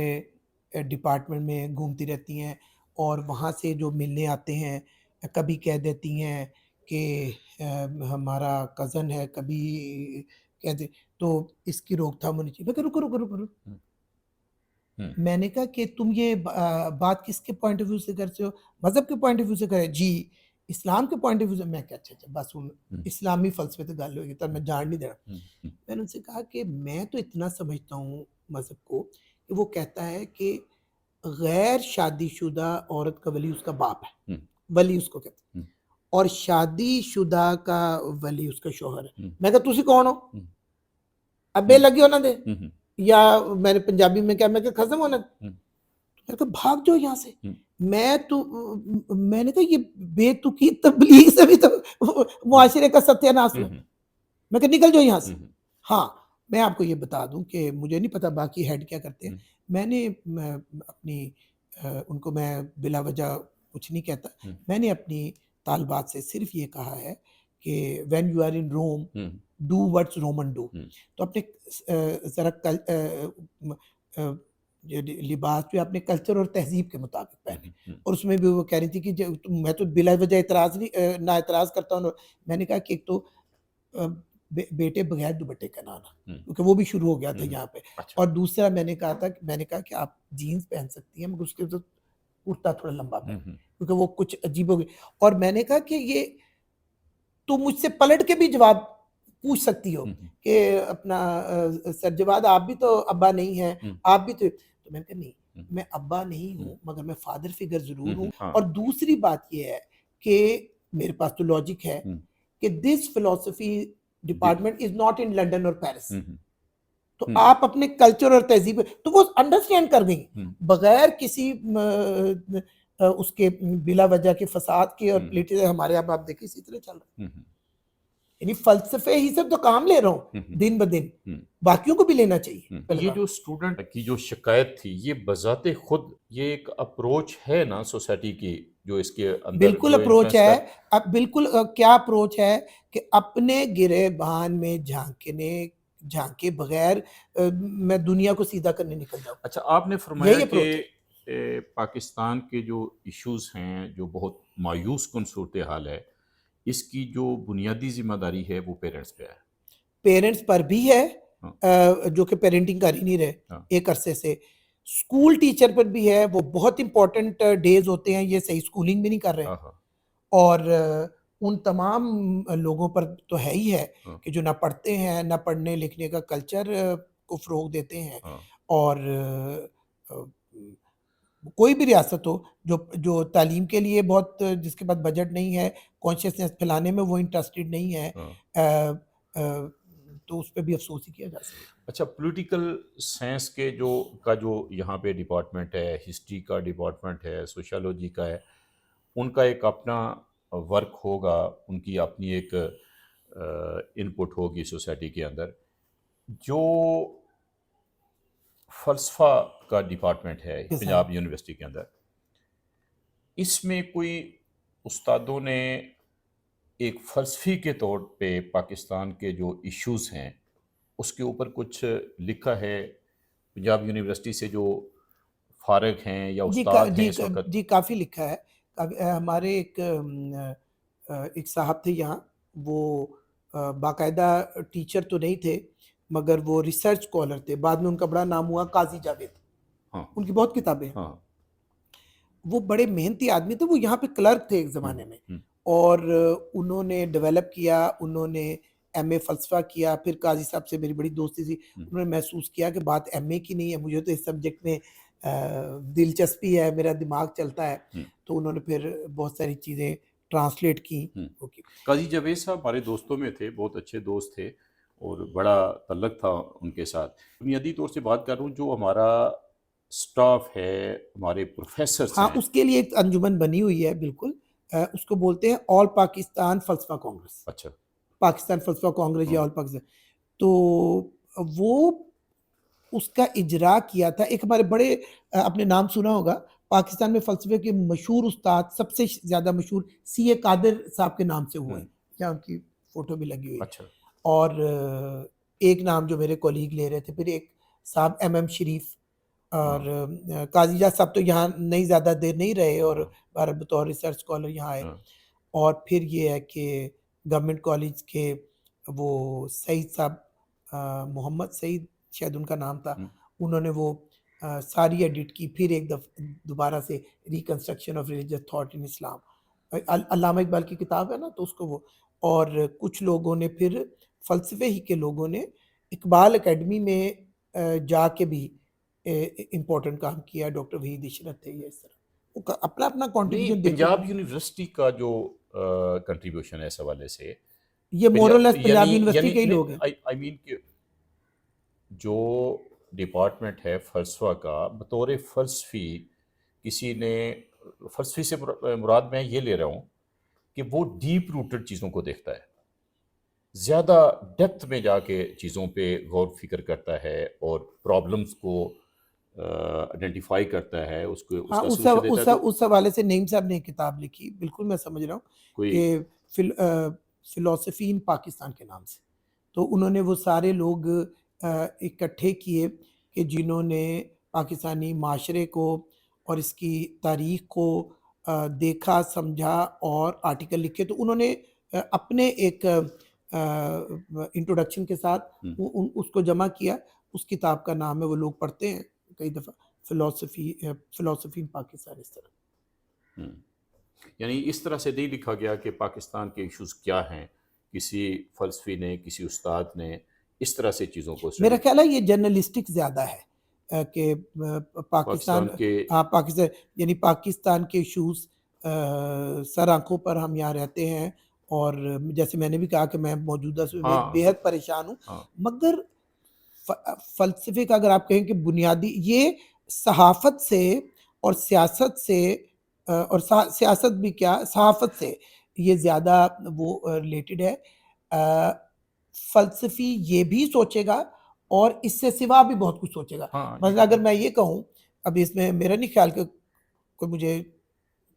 डिपार्टमेंट में घूमती रहती हैं और वहाँ से जो मिलने आते हैं कभी कह देती हैं कि हमारा कज़न है, कभी कहते, तो इसकी रोकथाम होनी चाहिए। मैं कहा रुको रुको रुको रुको, हुँ, हुँ, मैंने कहा कि तुम ये बात किसके पॉइंट ऑफ व्यू से करते हो? मज़हब के पॉइंट ऑफ व्यू से करे? जी, इस्लाम के पॉइंट ऑफ व्यू से। मैं कहा अच्छा, अच्छा बस हुन हुँ, इस्लामी फ़लसफ़े ते गल होएगी, तां मैं जान नहीं देना। हुँ, हुँ, मैंने उनसे कहा कि मैं तो इतना समझता हूँ मज़हब को कि वो कहता है कि गैर शादीशुदा औरत का वली उसका बाप है, हुँ, वली उसको कहते हैं, हुँ, और शादीशुदा का वली उसका शौहर है। हुँ, मैं कहा तुसी कौन हो? हुँ, अब्बे हुँ, लगे उन्हां दे, हुँ, हुँ, या मैंने पंजाबी में कहा, मैं कहा खज़म उन्हां दे। हुँ, मैंने कहा भाग जाओ यहाँ से। हुँ, मैंने कहा ये बेतुकी तबलीग से भी तो हुँ, मुआशरे का सत्यानाश हुँ, हुआ। हुँ, मैं कहा निकल जाओ यहाँ से। हुँ, हुँ, हाँ, मैं आपको ये बता दूँ कि मुझे नहीं पता बाकी हेड क्या करते हैं। हुँ, मैंने मैं अपनी उनको मैं बिला वजह कुछ नहीं कहता। हुँ, मैंने अपनी तालिबात से सिर्फ़ ये कहा है कि when you are in Rome, hmm, do what's Roman do. हुँ, तो अपने ज़रा म अ, ये लिबास जो है अपने कल्चर और तहज़ीब के मुताबिक हुँ, पहने। हुँ, और उसमें भी वो कह रही थी कि मैं तो बिला वजह ना एतराज़ करता हूँ। मैंने कहा कि एक तो अ, बेटे बगैर दुपट्टे का ना आना, हुँ, क्योंकि वो भी शुरू हो गया था हुँ, हुँ, यहाँ पे। अच्छा, और दूसरा मैंने कहा कि आप जीन्स पहन सकती हैं, मगर उसके तो कुर्ता थोड़ा लंबा हुँ, पहने, हुँ, क्योंकि वो कुछ अजीब हो गई। और मैंने कहा कि ये तुम मुझसे पलट के भी जवाब पूछ सकती हो हुँ, हुँ, कि अपना सर जवाद आप भी तो अब्बा नहीं हैं, हुँ, आप भी तो मैंने कहा नहीं, हुँ, मैं अब्बा नहीं हुँ, हूँ, मगर मैं फादर फिगर हुँ, ज़रूर हुँ, हूँ। हाँ, और दूसरी बात ये है कि मेरे पास तो लॉजिक है हुँ, कि दिस फिलॉसफी जी, department is not in London और पेरिस। हुँ, हुँ, तो हुँ, आप अपने कल्चर और तहज़ीब तो वो अंडरस्टैंड कर गई, हुँ, बगैर किसी उसके बिला वजह के फसाद के और हुँ, पॉलिटिक्स। हमारे यहाँ आप देखिए इसी तरह चल रहा है। हुँ, हुँ, यानी फ़लसफ़े ही से तो काम ले रहा हूँ, हुँ, हुँ, दिन-ब-दिन, हुँ। बाकियों को भी लेना चाहिए पहले ये बात। जो स्टूडेंट की जो शिकायत थी, ये बज़ाते खुद ये एक अप्रोच है ना सोसाइटी की, जो इसके अंदर बिल्कुल जो अप्रोच इन्फ्लुएंस है। कर अब बिल्कुल क्या अप्रोच है कि अपने गिरेबान में झाँके बगैर मैं दुनिया को सीधा करने निकल जाऊँ, अच्छा, आपने फरमाया यही कि अप्रोच है। पाकिस्तान के जो इश्यूज़ हैं, जो बहुत मायूस-कुन सूरत-ए-हाल है, इसकी जो बुनियादी ज़िम्मेदारी है, वो पेरेंट्स पे है। पेरेंट्स पर भी है, हाँ, जो कि पेरेंटिंग कर ही नहीं रहे हाँ, एक अरसे से। स्कूल टीचर पर भी है, वो बहुत इम्पोर्टेंट डेज़ होते हैं, ये सही स्कूलिंग भी नहीं कर रहे। हाँ, हाँ, और उन तमाम लोगों पर तो है ही है हाँ, कि जो ना पढ़ते हैं, ना पढ़ने-लिखने का कल्चर को फ़रोग़ देते हैं। हाँ, और कोई भी रियासत हो, जो जो तालीम के लिए बहुत, जिसके पास बजट नहीं है, कॉन्शियसनेस फैलाने में वो इंटरेस्टेड नहीं है, हाँ। अ, तो उस पे भी अफ़सोस ही किया जा सकता है। अच्छा, पॉलिटिकल साइंस के जो यहाँ पे डिपार्टमेंट है, हिस्ट्री का डिपार्टमेंट है, सोशियोलॉजी का है, उनका एक अपना वर्क होगा, उनकी अपनी एक इनपुट होगी सोसाइटी के अंदर। जो फ़लसफ़ा का डिपार्टमेंट है यस सर। पंजाब यूनिवर्सिटी के अंदर, इसमें कोई उस्तादों ने एक फ़लसफ़ी के तौर पे पाकिस्तान के जो इश्यूज़ हैं, उसके ऊपर कुछ लिखा है? पंजाब यूनिवर्सिटी से जो फ़ारिग हैं या उस्ताद हैं इस वक़्त? जी काफ़ी लिखा है। हमारे एक साहब थे यहाँ, वो बाकायदा टीचर तो नहीं थे, मगर वो रिसर्च स्कॉलर थे। बाद में उनका बड़ा नाम हुआ, काज़ी जावेद। हाँ, उनकी बहुत किताबें हैं। हाँ। वो बड़े मेहनती आदमी थे, वो यहाँ पे क्लर्क थे एक हुँ, ज़माने में। हुँ, और उन्होंने डेवलप किया, उन्होंने एमए फ़लसफ़ा किया, फिर काज़ी साहब से मेरी बड़ी दोस्ती थी। हुँ, उन्होंने महसूस किया कि बात एमए की नहीं है, मुझे तो इस सब्जेक्ट में दिलचस्पी है, मेरा दिमाग चलता है, हुँ, तो उन्होंने फिर बहुत सारी चीज़ें ट्रांसलेट की, हुँ। वो की। काज़ी जावेद साहब हमारे दोस्तों में थे, बहुत अच्छे दोस्त थे और बड़ा तल्लक था उनके साथ। बुनियादी तौर से बात कर रहा हूँ, जो हमारा स्टाफ़ है, हमारे प्रोफ़ेसर्स हाँ, हैं। उसके लिए एक अंजुमन बनी हुई है बिल्कुल। उसको बोलते हैं ऑल पाकिस्तान फ़लसफ़ा कांग्रेस। अच्छा, पाकिस्तान फ़लसफ़ा कांग्रेस या हाँ, ऑल पाकिस्तान। तो वो उसका इजरा किया था एक हमारे बड़े आपने नाम सुना होगा, पाकिस्तान में फ़लसफ़े के मशहूर उस्ताद सबसे ज़्यादा मशहूर सीए कादिर साहब के नाम से हुए हुँ, हैं, यहाँ उनकी फ़ोटो भी लगी हुई है। अच्छा, और एक नाम जो मेरे कॉलीग ले रहे थे, फिर एक साहब एमएम शरीफ हाँ, और काज़ीजा साहब तो यहाँ नहीं ज़्यादा देर नहीं रहे और हाँ, बतौर रिसर्च स्कॉलर यहाँ आए। हाँ, और फिर ये है कि गवर्नमेंट कॉलेज के वो सईद साहब मोहम्मद सईद शायद उनका नाम था। हुँ, उन्होंने वो सारी एडिट की फिर एक दोबारा से reconstruction of religious thought in Islam. Allama Iqbal की किताब है ना तो उसको वो और कुछ लोगों ने फिर फ़लसफ़े ही के लोगों ने इकबाल अकेडमी में जाके भी इम्पोर्टेंट काम किया। डॉक्टर वहीद इशरत थे ये इस तरह। वो अपना-अपना नहीं, कंट्रीब्यूशन देते थे। पंजाब यूनिवर्सिटी का जो कंट्रीब्यूशन है इस हवाले से, ये मोर और पंजाब लेस पंजाब यानी यूनिवर्सिटी यानी के ही नहीं, लोग हैं। आई मीन कि जो डिपार्टमेंट है फ़लसफ़ा का, बतौर फ़लसफ़ी किसी ने फ़लसफ़ी से मुराद मैं ये ले रहा हूँ कि वो डीप रूटेड चीज़ों को देखता है। ज़्यादा डेप्थ में जाके चीज़ों पे गौर फ़िक्र करता है और प्रॉब्लम्स को आइडेंटिफ़ाई करता है, उसको हाँ, उसका सॉल्यूशन देता है। तो उस हवाले से नईम साहब ने एक किताब लिखी, बिल्कुल मैं समझ रहा हूँ कोई कि फ़िलॉसफ़ी इन पाकिस्तान के नाम से। तो उन्होंने वो सारे लोग इकट्ठे किए कि जिन्होंने पाकिस्तानी माशरे को और इसकी तारीख़ को देखा, समझा और आर्टिकल लिखे। तो उन्होंने अपने एक इंट्रोडक्शन के साथ हुँ, उ उन उसको जमा किया। उस किताब का नाम है वो लोग पढ़ते हैं कई दफ़ा फ़िलॉसफ़ी इन पाकिस्तान इस तरह। हुँ। यानी इस तरह से नहीं लिखा गया कि पाकिस्तान के इश्यूज़ क्या हैं, किसी फ़लसफ़ी ने, किसी उस्ताद ने इस तरह से चीज़ों को मेरा स्टडी ख़्याल है ये जर्नलिस्टिक ज़्यादा है कि पाकिस्तान पाकिस्तान के। हाँ, पाकिस्तान यानी पाकिस्तान के इश्यूज़ सर आँखों पर हम यहाँ रहते हैं और जैसे मैंने भी कहा कि मैं मौजूदा समय में हाँ, बेहद परेशान हूँ। हाँ, मगर फ़लसफ़े का अगर आप कहें कि बुनियादी ये सहाफ़त से और सियासत से और सियासत भी क्या सहाफ़त से ये ज़्यादा वो रिलेटेड है। फ़लसफ़ी ये भी सोचेगा और इससे सिवा भी बहुत कुछ सोचेगा। हाँ, ये मतलब तो अगर है। मैं ये कहूँ, अभी इसमें मेरा नहीं ख़्याल कि कोई मुझे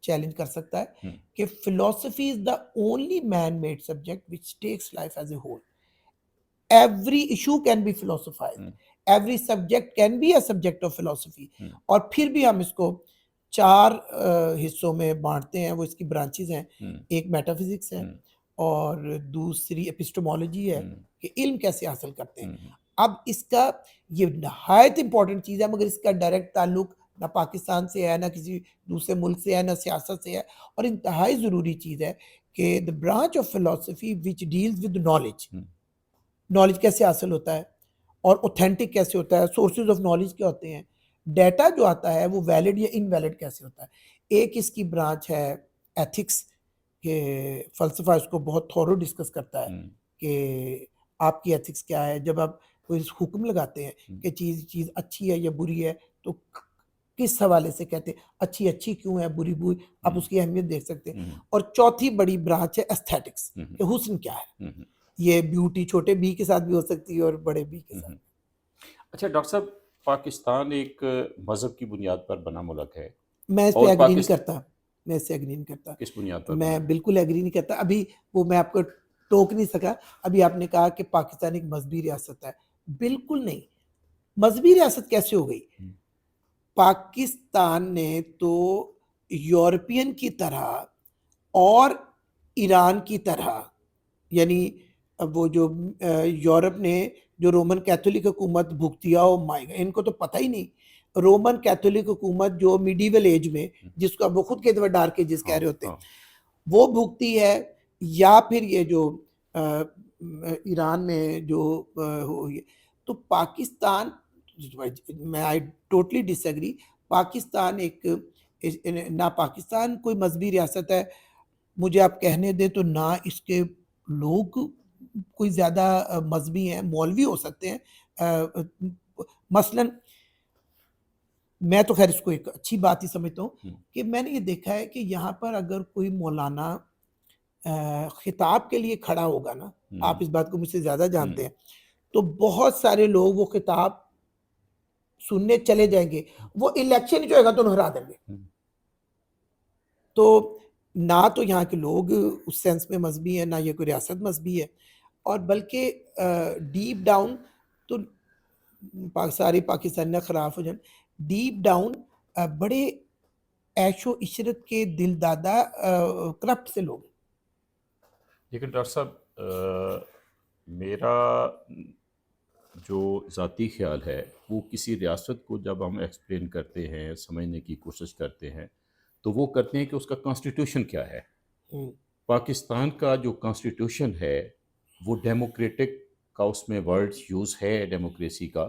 चैलेंज कर सकता है हुँ, कि philosophy is the only man made subject which takes life as a whole. Every issue can be philosophized, hmm, every subject can be a subject of philosophy. हुँ, और फिर भी हम इसको 4 हिस्सों में बाँटते हैं, वो इसकी ब्रांचेज़ हैं। हुँ, एक मेटाफिज़िक्स है हुँ, और दूसरी एपिस्टेमोलॉजी है हुँ, कि इल्म कैसे हासिल करते हैं। हुँ, हुँ, अब इसका ये नहायत इम्पोर्टेंट चीज़ है मगर इसका डायरेक्ट ताल्लुक ना पाकिस्तान से है, ना किसी दूसरे मुल्क से है, ना सियासत से है और इंतहाई ज़रूरी चीज़ है कि the branch of philosophy which deals with knowledge. Hmm, knowledge कैसे हासिल होता है और ऑथेंटिक कैसे होता है, सोर्सेज ऑफ नॉलेज क्या होते हैं, डाटा जो आता है वो वैलिड या इनवैलिड कैसे होता है। एक इसकी ब्रांच है एथिक्स के फ़लसफ़ा इसको बहुत थॉरो डिस्कस करता है हुँ, कि आपकी एथिक्स क्या है? जब आप कोई हुक्म लगाते हैं हुँ, कि चीज़ चीज़ अच्छी है या बुरी है, तो किस हवाले से कहते हैं, अच्छी अच्छी क्यों है, बुरी बुरी, आप हुँ, उसकी अहमियत देख सकते हैं। हुँ, और चौथी बड़ी ब्रांच है एस्थेटिक्स हुँ, हुँ, कि हुस्न क्या है? हुँ, हुँ, ये ब्यूटी छोटे बी के साथ भी हो सकती है और बड़े बी के हुँ, साथ। हुँ। अच्छा डॉक्टर साहब, पाकिस्तान एक मज़हब की बुनियाद पर बना मुल्क है मैं इस पे और एग्री नहीं करता, मैं इससे एग्री नहीं करता। किस बुनियाद पर बना मैं है? बिल्कुल एग्री नहीं करता। अभी वो मैं आपको टोक नहीं सका। अभी आपने कहा कि पाकिस्तान एक मज़हबी रियासत है। बिल्कुल नहीं, मज़हबी रियासत कैसे हो गई? हुँ, पाकिस्तान ने तो यूरोपियन की तरह और ईरान की तरह यानी वो जो यूरोप ने जो रोमन कैथोलिक हुकूमत भुगतिया ओह माय गॉड! इनको तो पता ही नहीं। रोमन कैथोलिक हुकूमत जो मिडीवल एज में हुँ, जिसको अब वो खुद कहते हुए डार्क एजेस कह हाँ, रहे होते हैं, हाँ, वो भुगती है या फिर ये जो ईरान में जो हो ये, तो पाकिस्तान, मैं आई टोटली डिसएग्री। पाकिस्तान एक ना पाकिस्तान कोई मजहबी रियासत है, मुझे आप कहने दें तो ना इसके लोग कोई ज़्यादा मजहबी हैं, मौलवी हो सकते हैं। मसलन मैं तो खैर इसको एक अच्छी बात ही समझता हूँ कि मैंने ये देखा है कि यहाँ पर अगर कोई मौलाना खिताब के लिए खड़ा होगा ना, आप इस बात को मुझसे ज़्यादा जानते हैं, तो बहुत सारे लोग वो खिताब सुनने चले जाएंगे, वो इलेक्शन जो होगा तो उन्हें हरा देंगे। तो ना तो यहाँ के लोग उस सेंस में मजहबी है, ना ये कोई रियासत मजहबी है, और बल्कि डीप डाउन तो सारे पाकिस्तानी ना खराब हो जाए, डीप डाउन बड़े ऐशो इशरत के दिलदादा करप्ट से लोग। लेकिन डॉक्टर साहब, मेरा जो ज़ाती ख्याल है वो किसी रियासत को जब हम एक्सप्लेन करते हैं, समझने की कोशिश करते हैं, तो वो करते हैं कि उसका कॉन्स्टिट्यूशन क्या है। पाकिस्तान का जो कॉन्स्टिट्यूशन है वो डेमोक्रेटिक का, उसमें वर्ड्स यूज़ है डेमोक्रेसी का,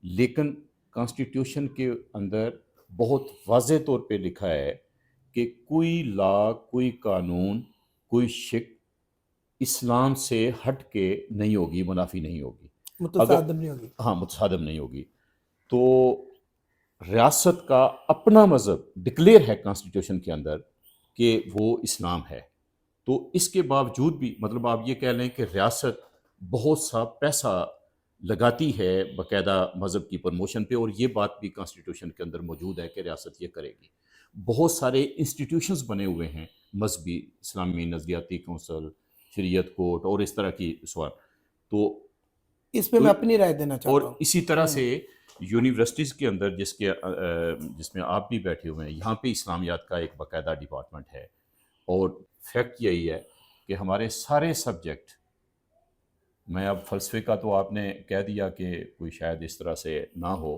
लेकिन कॉन्स्टिट्यूशन के अंदर बहुत वाज़े तौर पे लिखा है कि कोई लॉ, कोई कानून, कोई शिक इस्लाम से हट के नहीं होगी, मुनाफी नहीं होगी, मुतसादम नहीं होगी। हाँ, मुतसादम नहीं होगी। तो रियासत का अपना मज़हब डिक्लेयर है कॉन्स्टिट्यूशन के अंदर कि वो इस्लाम है। तो इसके बावजूद भी मतलब आप ये कह लें कि रियासत बहुत सा पैसा लगाती है बाकायदा मज़हब की प्रमोशन पे, और ये बात भी कॉन्स्टिट्यूशन के अंदर मौजूद है कि रियासत ये करेगी। बहुत सारे इंस्टीट्यूशंस बने हुए हैं मजहबी, इस्लामी नज़रियाती कौंसल, शरीयत कोर्ट और इस तरह की सवाल। तो इसमें मैं अपनी राय देना चाहता और हूँ। इसी तरह से यूनिवर्सिटीज़ के अंदर जिसमें आप भी बैठे हुए हैं, यहाँ पे इस्लामियात का एक बाकायदा डिपार्टमेंट है, और फैक्ट यही है कि हमारे सारे सब्जेक्ट, मैं अब फ़लसफ़े का तो आपने कह दिया कि कोई शायद इस तरह से ना हो,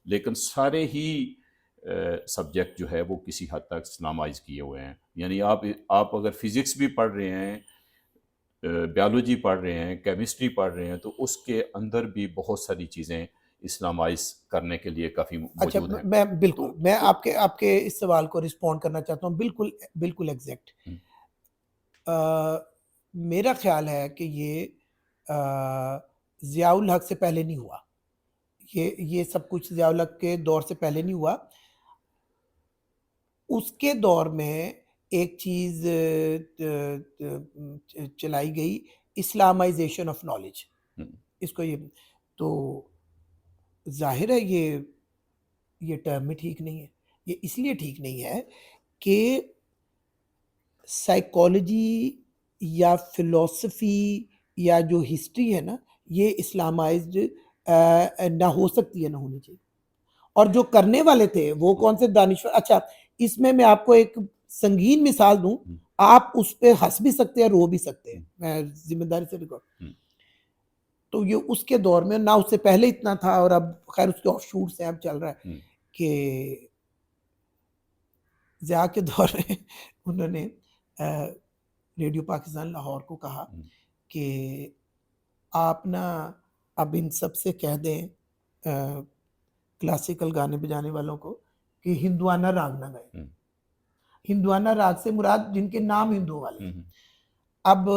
लेकिन सारे ही सब्जेक्ट जो है वो किसी हद तक इस्लामाइज़ किए हुए हैं। यानी आप अगर फ़िज़िक्स भी पढ़ रहे हैं, बायोलॉजी पढ़ रहे हैं, केमिस्ट्री पढ़ रहे हैं, तो उसके अंदर भी बहुत सारी चीज़ें इस्लामाइज़ करने के लिए काफ़ी अच्छा, मौजूद हैं। मैं बिल्कुल, तो मैं तो आपके आपके इस सवाल को रिस्पॉन्ड करना चाहता हूँ, बिल्कुल, बिल्कुल एग्ज़ैक्ट। हुँ, मेरा ख़्याल है कि ये ज़ियाउल हक से पहले नहीं हुआ। ये सब कुछ ज़ियाउल हक के दौर से पहले नहीं हुआ। उसके दौर में एक चीज़ चलाई गई, इस्लामाइज़ेशन ऑफ नॉलेज। हुँ, इसको ये तो ज़ाहिर है ये टर्म ही ठीक नहीं है। ये इसलिए ठीक नहीं है कि साइकोलॉजी या फ़िलॉसफ़ी या जो हिस्ट्री है ना, ये इस्लामाइज़्ड ना हो सकती है, ना होनी चाहिए। और जो करने वाले थे, वो कौन से दानिश्वर, अच्छा, इसमें मैं आपको एक संगीन मिसाल दूँ, हुँ, आप उस पे हँस भी सकते हैं, रो भी सकते हैं। हुँ, मैं ज़िम्मेदारी से रिकॉर्ड, हुँ, तो ये उसके दौर में ना, उससे पहले इतना था, और अब खैर उसके ऑफशूट्स हैं, अब चल रहा है हुँ, कि ज़िया के दौर में उन्होंने अ, रेडियो पाकिस्तान लाहौर को कहा हुँ, कि आप ना अब इन सब से कह दें, क्लासिकल गाने बजाने वालों को, कि हिंदुआना राग ना गाएँ। हुँ, हिंदुआना राग से मुराद जिनके नाम हिंदुओं वाले हैं। हुँ, अब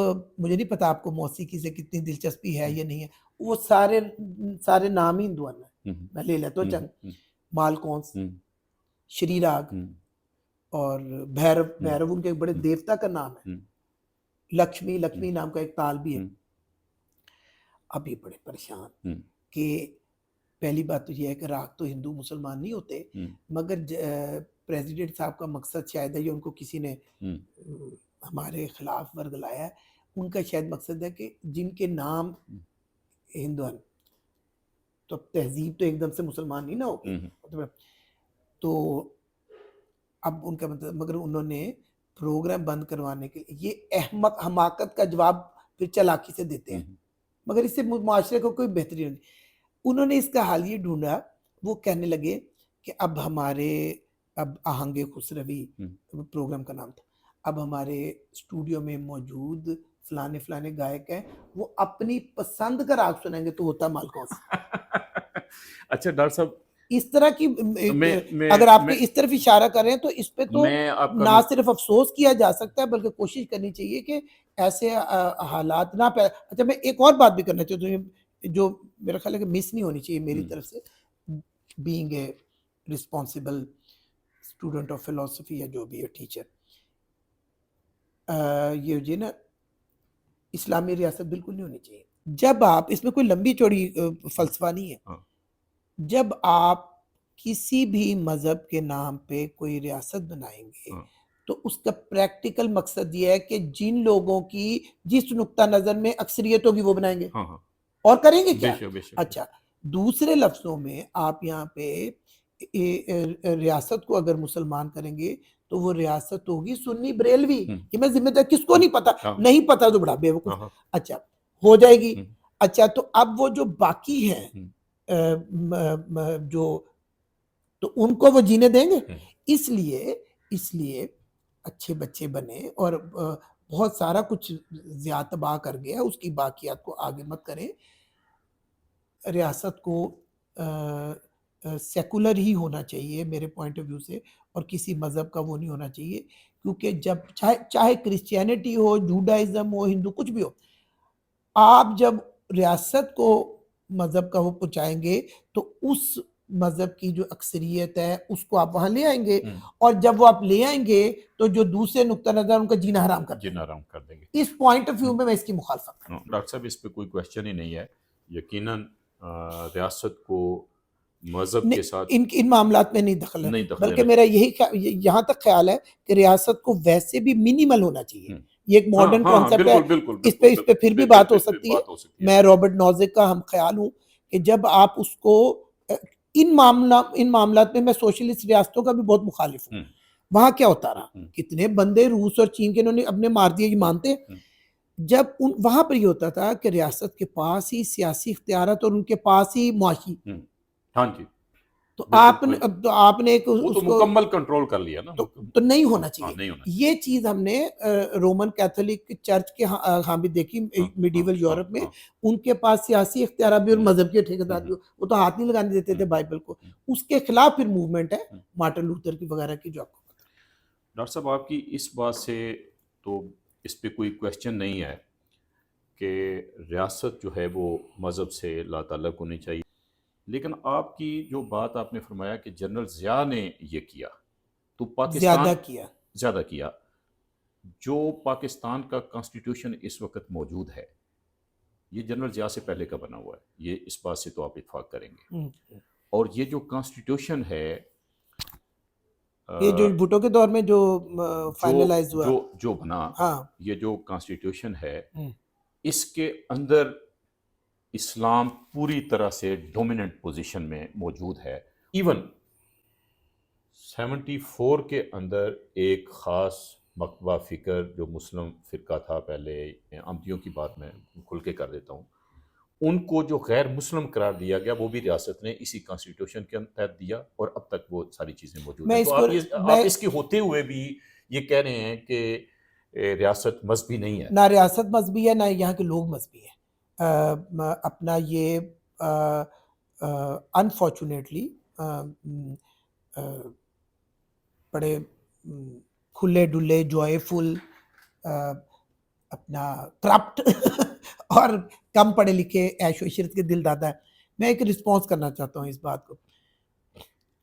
मुझे नहीं पता आपको मौसीकी से कितनी दिलचस्पी है हुँ, या नहीं है, वो सारे सारे नाम ही हिंदुआना है। हुँ, मैं ले लेता हूँ हुँ, चंद, हुँ, मालकौंस, हुँ, श्री राग, हुँ, और भैरव, हुँ, भैरव उनके एक बड़े हुँ, देवता का नाम है। हुँ, लक्ष्मी, हुँ, लक्ष्मी नाम का एक ताल भी है। हुँ, अब ये बड़े परेशान हुँ, कि पहली बात तो ये है कि राग तो हिंदू मुसलमान नहीं होते, हुँ, मगर प्रेसिडेंट साहब का मकसद शायद है, ये उनको किसी ने हुँ, हमारे खिलाफ वर्गलाया है, उनका शायद मकसद है कि जिनके नाम हिंदू हैं, तो अब तहजीब तो एकदम से मुसलमान नहीं ना होगी, हुँ, मतलब। तो अब उनका मतलब, मगर उन्होंने प्रोग्राम बंद करवाने के लिए ये अहमक हमाकत का जवाब फिर चालाकी से देते हुँ, हैं, मगर इससे मुआशरे को कोई बेहतरी नहीं। उन्होंने इसका हल ये ढूंढा, वो कहने लगे कि अब हमारे, अब आहंगे खुसरवी हुँ, प्रोग्राम का नाम था, अब हमारे स्टूडियो में मौजूद फलाने गायक हैं, वो अपनी पसंद का राग सुनाएंगे तो होता माल कौन सा। अच्छा डॉक्टर साहब, इस तरह की अगर आपके मैं इस तरफ इशारा कर रहे हैं तो इस पे तो मैं आपका ना सिर्फ अफसोस किया जा सकता है बल्कि कोशिश करनी चाहिए कि ऐसे हालात ना अच्छा मैं एक और बात भी करना चाहता हूँ जो मेरा ख्याल है कि मिस नहीं होनी चाहिए मेरी तरफ से, being a responsible student of philosophy या जो भी है टीचर, ये जी ना इस्लामी रियासत बिल्कुल नहीं होनी चाहिए। जब आप इसमें कोई लंबी चौड़ी फलसफा नहीं है, हाँ, जब आप किसी भी मजहब के नाम पे कोई रियासत बनाएंगे हाँ, तो उसका प्रैक्टिकल मकसद ये है कि जिन लोगों की जिस नुक्ता नजर में अक्सरियत होगी वो बनाएंगे हाँ, हाँ, और करेंगे क्या। बेशक बेशक। अच्छा, दूसरे लफ्जों में आप यहाँ पे रियासत को अगर मुसलमान करेंगे तो वो रियासत होगी सुन्नी बरेलवी। ये मैं जिम्मेदार किसको नहीं पता, हाँ, नहीं पता तो बड़ा हाँ, बेवकूफ। हाँ, अच्छा, हो जाएगी। हम्म, अच्छा, तो अब वो जो बाकी हैं हम्म, जो, तो उनको वो जीने देंगे। हम्म, इसलिए इसलिए अच्छे बच्चे बने और बहुत सारा कुछ ज्यातबा कर गया, उसकी बाकियात को आगे मत करें। रियासत को सेकुलर ही होना चाहिए मेरे पॉइंट ऑफ व्यू से, और किसी मज़हब का वो नहीं होना चाहिए, क्योंकि जब चाहे चाहे क्रिश्चियनिटी हो, जूडाइज्म हो, हिंदू कुछ भी हो, आप जब रियासत को मज़हब का वो पहुँचाएँगे तो उस मज़हब की जो अक्सरियत है उसको आप वहाँ ले आएँगे, और जब वो आप ले आएँगे तो जो दूसरे नुक्ता नज़र उनका जीना हराम कर जीना देंगे। आराम कर देंगे। इस पॉइंट ऑफ व्यू में मैं इसकी मुखालफत करता हूँ। डॉक्टर साहब, इस पे कोई क्वेश्चन ही नहीं है। यकीनन रियासत को मजहब के साथ इन मामलात में नहीं दखल है, नहीं दखल बल्कि देना मेरा यहाँ तक ख्याल है कि रियासत को वैसे भी मिनिमल होना चाहिए। ये एक हाँ मॉडर्न हाँ, कॉन्सेप्ट बिल्कुल है, बिल्कुल इस बिल्कुल पे फिर भी बात हो सकती है। बात हो सकती है। मैं रॉबर्ट नॉजिक का हम ख्याल हूँ कि जब आप उसको इन मामलात में मैं सोशलिस्ट रियासतों का भी बहुत मुखालिफ हूँ। वहां क्या होता रहा, कितने बंदे रूस और चीन के इन्होंने अपने मार दिए, ये मानते हैं। जब उन वहां पर ये होता था कि रियासत के पास ही सियासी इख्तियारत और उनके पास ही मुआशी, हाँ जी, तो बिल्कुल आपने एक वो तो उसको मुकम्मल कंट्रोल कर लिया ना। तो नहीं होना हाँ, चाहिए। नहीं होना ये चीज हमने रोमन कैथोलिक चर्च के हाँ भी देखी मिडीवल यूरोप में। उनके पास सियासी इख्तियार भी और मजहब के ठेकेदार भी, वो तो हाथ नहीं लगाने देते थे बाइबल को। उसके खिलाफ फिर मूवमेंट है मार्टिन लूथर की वगैरह की, जो आपको पता है। डॉक्टर साहब, आपकी इस बात से तो इस पे कोई क्वेश्चन नहीं है कि रियासत जो है वो मज़हब से लाताल्लुक़ होनी चाहिए, लेकिन आपकी जो बात आपने फरमाया कि जनरल ज़िया ने ये किया, तो पाकिस्तान ज़्यादा किया। जो पाकिस्तान का कॉन्स्टिट्यूशन इस वक्त मौजूद है, ये जनरल ज़िया से पहले का बना हुआ है, ये इस बात से तो आप इत्फाक करेंगे। और ये जो कॉन्स्टिट्यूशन है, ये जो भुट्टो के दौर में जो फाइनलाइज हुआ, जो बना, हाँ, ये जो कॉन्स्टिट्यूशन है, इसके अंदर इस्लाम पूरी तरह से डोमिनेंट पोजीशन में मौजूद है। इवन 74 के अंदर एक ख़ास मकबा फ़िक्र जो मुस्लिम फ़िरका था पहले, अहमदियों की बात मैं खुल के कर देता हूँ, उनको जो गैर मुस्लिम करार दिया गया वो भी रियासत ने इसी कॉन्स्टिट्यूशन के तहत दिया, और अब तक वो सारी चीज़ें मौजूद हैं। तो आप इसके होते हुए भी ये कह रहे हैं कि रियासत मजहबी नहीं है। ना रियासत मजहबी है, ना यहाँ के लोग मजहबी है। अपना ये अनफॉर्चुनेटली बड़े खुले डुले जॉयफुल, अपना करप्ट और कम पढ़े लिखे ऐशो इशरत के दिल दादा है। मैं एक रिस्पॉन्स करना चाहता हूँ इस बात को।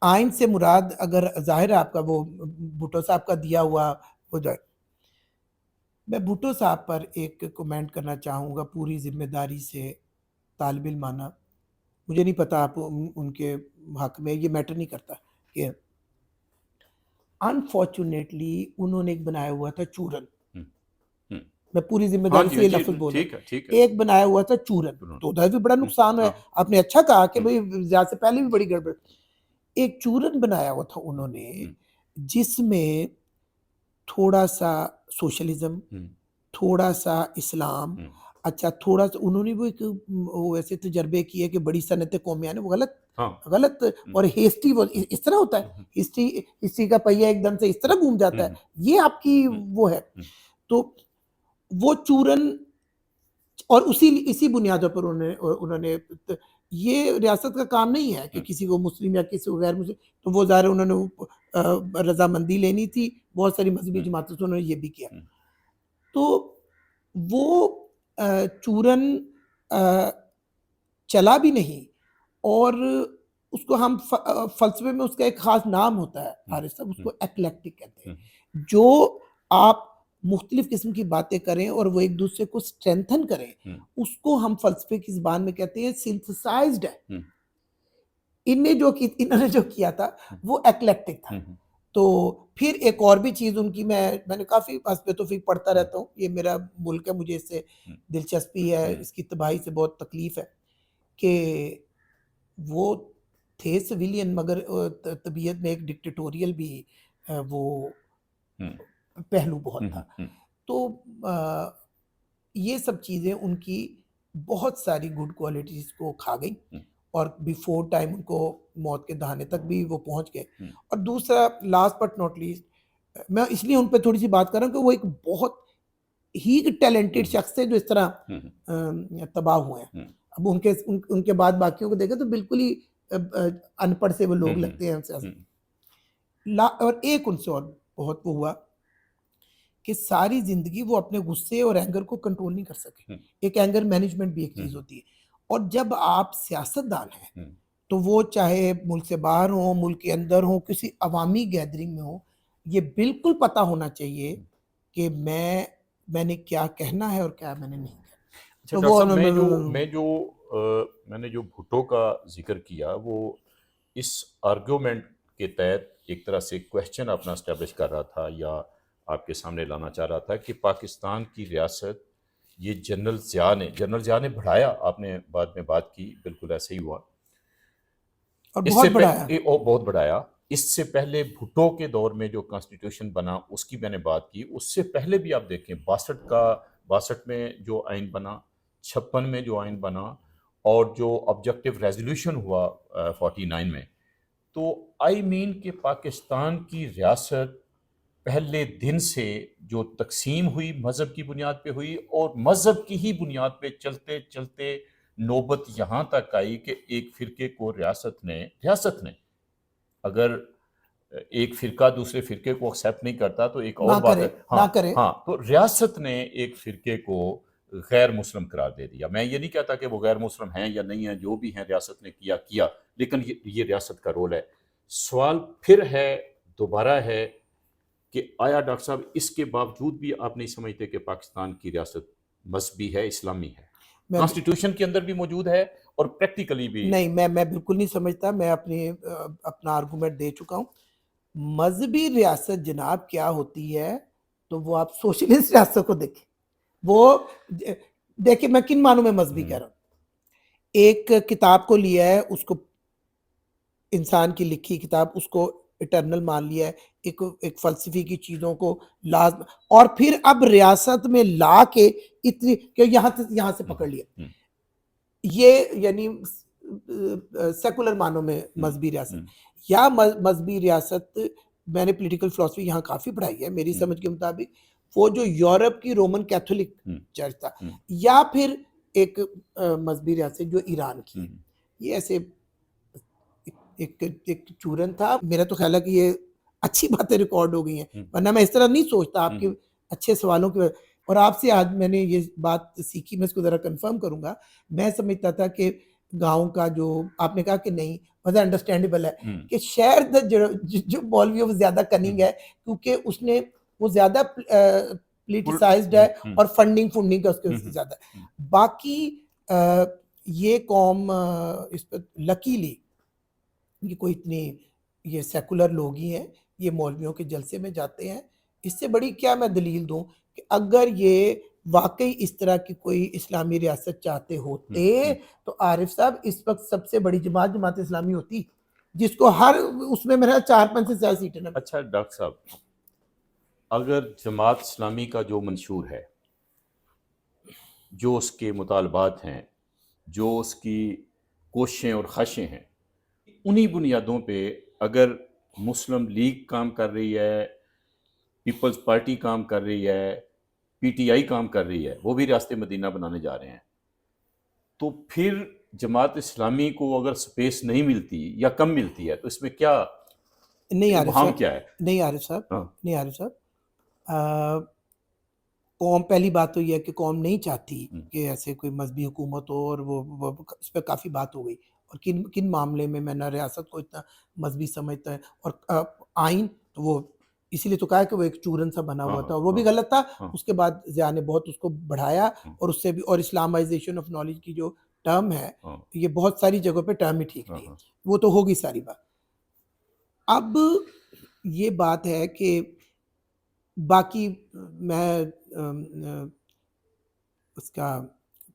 आइन से मुराद अगर जाहिर है आपका वो भुट्टो साहब का दिया हुआ हो जाए, मैं भुट्टो साहब पर एक कमेंट करना चाहूँगा पूरी जिम्मेदारी से, तालिब इल्माना। मुझे नहीं पता आप उनके हक में, ये मैटर नहीं करता कि अनफॉर्चुनेटली उन्होंने एक बनाया हुआ था चूरन। मैं पूरी जिम्मेदारी से ये लफ्ज बोल रहा हूँ, एक बनाया हुआ था चूरन, तो उधर भी बड़ा नुकसान है। आपने अच्छा कहा कि भाई ज्यादा से पहले भी बड़ी गड़बड़। एक चूरन बनाया हुआ था उन्होंने जिसमें थोड़ा सा सोशलिज्म, थोड़ा सा इस्लाम, अच्छा थोड़ा सा उन्होंने वो एक वो ऐसे तजर्बे किए कि बड़ी सनत कौमिया ने, वो गलत और हेस्टी, वो इस तरह होता है, हिस्ट्री का पहिया एकदम से इस तरह घूम जाता है, ये आपकी वो है। तो वो चूरन और उसी इसी बुनियादों पर उन्होंने ये रियासत का काम नहीं है कि किसी को मुस्लिम या किसी को गैर मुस्लिम, तो वो ज़ाहिर है उन्होंने रजामंदी लेनी थी, बहुत सारी मजहबी जमातों से उन्होंने ये भी किया। तो वो चूरन अ, चला भी नहीं, और उसको हम फ़लसफ़े में उसका एक ख़ास नाम होता है हारिस साहब, उसको एक्लेक्टिक कहते हैं। जो आप मुख्तलिफ़ किस्म की बातें करें और वो एक दूसरे को स्ट्रेंथन करें, उसको हम फ़लसफ़े की ज़ुबान में कहते हैं सिंथेसाइज़्ड है। इन्होंने जो किया था वो एक्लेक्टिक था। तो फिर एक और भी चीज़ उनकी मैंने काफ़ी हस्ब-ए-तौफ़ीक पढ़ता रहता हूँ, ये मेरा मुल्क है, मुझे इससे दिलचस्पी है, इसकी तबाही से बहुत तकलीफ़ है कि वो थे सिविलियन, मगर तबीयत में एक डिक्टेटोरियल भी वो पहलू बहुत था। तो ये सब चीज़ें उनकी बहुत सारी गुड क्वालिटीज़ को खा गई, और बिफोर टाइम उनको मौत के दहाने तक भी वो पहुंच गए। और दूसरा, लास्ट बट नॉट लीस्ट, मैं इसलिए उन पे थोड़ी सी बात कर रहा हूँ कि वो एक बहुत ही टैलेंटेड शख्स थे जो इस तरह तबाह हुए हैं। अब उनके बाद बाकियों को देखें तो बिल्कुल ही अनपढ़ से वो लोग लगते हैं। और एक उनसे और बहुत वो हुआ कि सारी जिंदगी वो अपने गुस्से और एंगर को कंट्रोल नहीं कर सके। एक एंगर मैनेजमेंट भी एक चीज होती है, और जब आप सियासतदान हैं तो वो चाहे मुल्क से बाहर हो, मुल्क के अंदर हो, किसी अवामी गैदरिंग में हो, ये बिल्कुल पता होना चाहिए कि मैंने क्या कहना है और क्या मैंने नहीं कहना। अच्छा तो डॉक्टर वो साहब, मैंने जो भुट्टो का जिक्र किया, वो इस आर्गुमेंट के तहत एक तरह से क्वेश्चन अपना स्टैब्लिश कर रहा था, या आपके सामने लाना चाह रहा था कि पाकिस्तान की रियासत ये जनरल ज़िया ने बढ़ाया। आपने बाद में बात की, बिल्कुल ऐसे ही हुआ। और इससे बहुत बढ़ाया। बहुत बढ़ाया। इससे पहले भुट्टो के दौर में जो कॉन्स्टिट्यूशन बना उसकी मैंने बात की। उससे पहले भी आप देखें, 62 में जो आइन बना, 56 में जो आइन बना, और जो ऑब्जेक्टिव रेजोल्यूशन हुआ 49 में। तो आई मीन कि पाकिस्तान की रियासत पहले दिन से जो तकसीम हुई मज़हब की बुनियाद पे हुई, और मज़हब की ही बुनियाद पे चलते चलते नौबत यहाँ तक आई कि एक फ़िरके को रियासत ने अगर एक फ़िरका दूसरे फ़िरके को एक्सेप्ट नहीं करता तो एक ना और बात करे, है। ना हाँ, करे। हाँ, तो रियासत ने एक फ़िरके को गैर मुस्लिम करार दे दिया। मैं ये नहीं कहता कि वो गैर मुस्लिम हैं या नहीं हैं, जो भी हैं रियासत ने किया, लेकिन ये रियासत का रोल है। सवाल फिर है, दोबारा है, कि आया डॉक्टर साहब इसके बावजूद भी आप नहीं समझते कि पाकिस्तान की रियासत मजहबी है, इस्लामी है? मैं कॉन्स्टिट्यूशन के अंदर भी मौजूद है और प्रैक्टिकली भी। नहीं, मैं बिल्कुल नहीं समझता। मैं अपना आर्गुमेंट दे चुका हूँ। मजहबी रियासत जनाब क्या होती है, तो वो आप सोशलिस्ट रियासत को देखें। वो देखिए, मैं किन मानों में मजहबी कह रहा हूँ। एक किताब को लिया है, उसको इंसान की लिखी किताब, उसको इटर्नल मान लिया है, एक फलसफी की चीज़ों को लाज़, और फिर अब रियासत में ला के इतनी कि यहाँ से पकड़ लिया। ये यानी सेकुलर मानों में मजहबी रियासत, या मजहबी रियासत, मैंने पॉलिटिकल फिलॉसफी यहाँ काफ़ी पढ़ाई है, मेरी समझ के मुताबिक वो जो यूरोप की रोमन कैथोलिक चर्च था, या फिर एक मजहबी रियासत जो ईरान की है। ये ऐसे एक चूरन था। मेरा तो ख्याल है कि ये अच्छी बातें रिकॉर्ड हो गई हैं, वरना मैं इस तरह नहीं सोचता। आपके अच्छे सवालों की और आपसे आज मैंने ये बात सीखी, मैं इसको ज़रा कंफर्म करूँगा। मैं समझता था कि गाँव का जो आपने कहा कि नहीं, मतलब अंडरस्टैंडेबल है कि शहर द जो मौलवी है वो ज़्यादा कनिंग है, क्योंकि उसने वो ज़्यादा पॉलिटिसाइज्ड है और फंडिंग का उसके ज़्यादा। बाकी ये कौम इस पर लकीली ये कोई इतनी ये सेकुलर लोग ही हैं, ये मौलवियों के जलसे में जाते हैं। इससे बड़ी क्या मैं दलील दूँ कि अगर ये वाक़ई इस तरह की कोई इस्लामी रियासत चाहते होते, तो आरिफ साहब इस वक़्त सबसे बड़ी जमात इस्लामी होती, जिसको हर उसमें मेरा 4-5 से ज़्यादा सीटें ना। अच्छा डॉक्टर साहब, अगर जमात इस्लामी का जो मंशूर है, जो उसके मुतालबात हैं, जो उसकी कोशिशें और ख़्वाहिशें हैं, उन्हीं बुनियादों पे अगर मुस्लिम लीग काम कर रही है, पीपल्स पार्टी काम कर रही है, पीटीआई काम कर रही है, वो भी रियासत मदीना बनाने जा रहे हैं, तो फिर जमात इस्लामी को अगर स्पेस नहीं मिलती या कम मिलती है तो इसमें क्या नहीं आरिफ इबहम साहब, क्या है? नहीं आरिफ साहब, हाँ, नहीं आरिफ साहब। अ, कौम, पहली बात तो ये है कि कौम नहीं चाहती हम्म, कि ऐसे कोई मजहबी हुकूमत हो, और वो इस पर काफ़ी बात हो गई। और किन किन मामले में मैं ना रियासत को इतना मजहबी समझता है, और आइन तो वो इसीलिए तो कहा है कि वो एक चूरन सा बना हाँ, हुआ था, हाँ, और वो भी हाँ, गलत था। हाँ, उसके बाद ज़िया ने बहुत उसको बढ़ाया, हम्म, और उससे भी, और इस्लामाइजेशन ऑफ नॉलेज की जो टर्म है, हाँ, ये बहुत सारी जगहों पे टर्म ही ठीक हाँ, नहीं है। हाँ, वो तो होगी सारी बात। अब ये बात है कि बाकी मैं उसका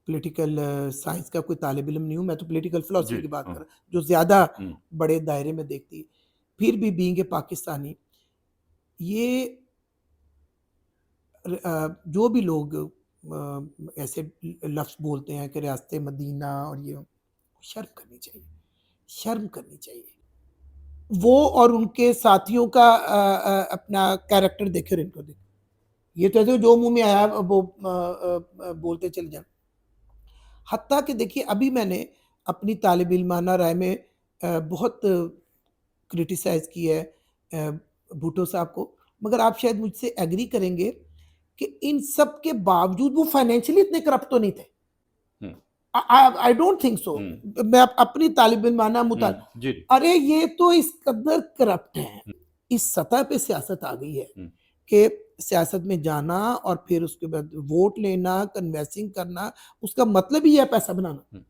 पॉलिटिकल साइंस का कोई तालिब इल्म नहीं हूँ, मैं तो पॉलिटिकल जी, फिलॉसफी की बात हाँ, कर रहा हूँ, जो ज़्यादा हम्म, बड़े दायरे में देखती है। फिर भी बीइंग ए पाकिस्तानी, ये जो भी लोग ऐसे लफ्ज़ बोलते हैं कि रियासत मदीना और ये, शर्म करनी चाहिए, शर्म करनी चाहिए। वो और उनके साथियों का अपना कैरेक्टर देखें और इनको देखें। ये तो ऐसे जो मुँह में आया वो बोलते चले जाएँ। हत्ता कि देखिए, अभी मैंने अपनी तालिब इल्माना राय में बहुत क्रिटिसाइज़ की है भुट्टो साहब को, मगर आप शायद मुझसे एग्री करेंगे कि इन सब के बावजूद वो फाइनेंशियली इतने करप्ट तो नहीं थे। हम्म, आई डोंट थिंक सो। हम्म, मैं अपनी तालिब इल्माना जी, अरे ये तो इस कदर करप्ट हैं, हम्म, इस सतह पे सियासत आ गई है हम्म, कि सियासत में जाना और फिर उसके बाद वोट लेना, कन्विंसिंग करना, उसका मतलब ही है पैसा बनाना। हम्म,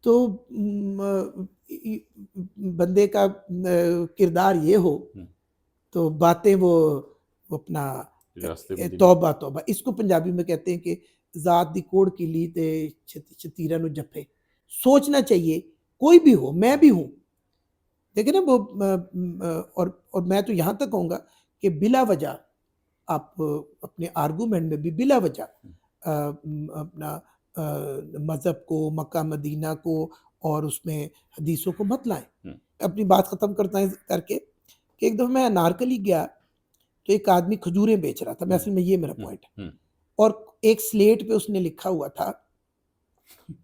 तो बंदे का किरदार ये हो, हम्म, तो बातें वो अपना रियासत मदीना, तौबा तौबा, इसको पंजाबी में कहते हैं कि जात दी कोड़ की ली ते छतीरा नु जफे। सोचना चाहिए, कोई भी हो, मैं भी हूँ। देखिए ना वो और मैं तो यहाँ तक कहूँगा कि बिला वजह आप अपने आर्गूमेंट में भी बिला वजह अपना मज़हब को, मक्का मदीना को और उसमें हदीसों को मत लाएं। हम्म, अपनी बात ख़त्म करता है करके कि एक दफ़ा मैं अनारकली गया, तो एक आदमी खजूरें बेच रहा था। मैं हम्म, असल में ये मेरा हम्म, पॉइंट है। हम्म, और एक स्लेट पे उसने लिखा हुआ था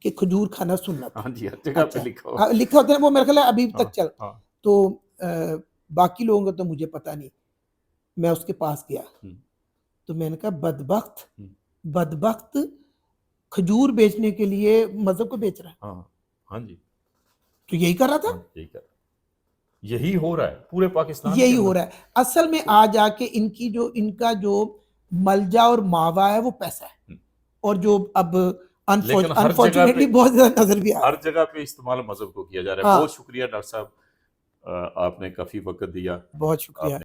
कि खजूर खाना सुन्नत है। हाँ जी, हर जगह पे अच्छा, लिखा हुआ। लिखा होता है वो, मेरे ख्याल है अभी हाँ, तक चल। हाँ, तो बाकी लोगों का तो मुझे पता नहीं। मैं उसके पास गया, हम्म, तो मैंने कहा बदबख्त, हम्म, बदबख्त खजूर बेचने के लिए मज़हब को बेच रहा है। हाँ, हाँ जी, तो यही कर रहा था, हाँ, यही हो रहा है पूरे पाकिस्तान के यही हो अंदर। रहा है। असल में आ जाके इनका जो मलजा और मावा है वो पैसा है, हम्म, और जो अब लेकिन अनफॉर्चुनेटली बहुत ज़्यादा नज़र भी आ रहा हर है। जगह पे इस्तेमाल मजहब को किया जा रहा है। हाँ, बहुत शुक्रिया डॉक्टर साहब, आपने काफी वक्त दिया। बहुत शुक्रिया। आपने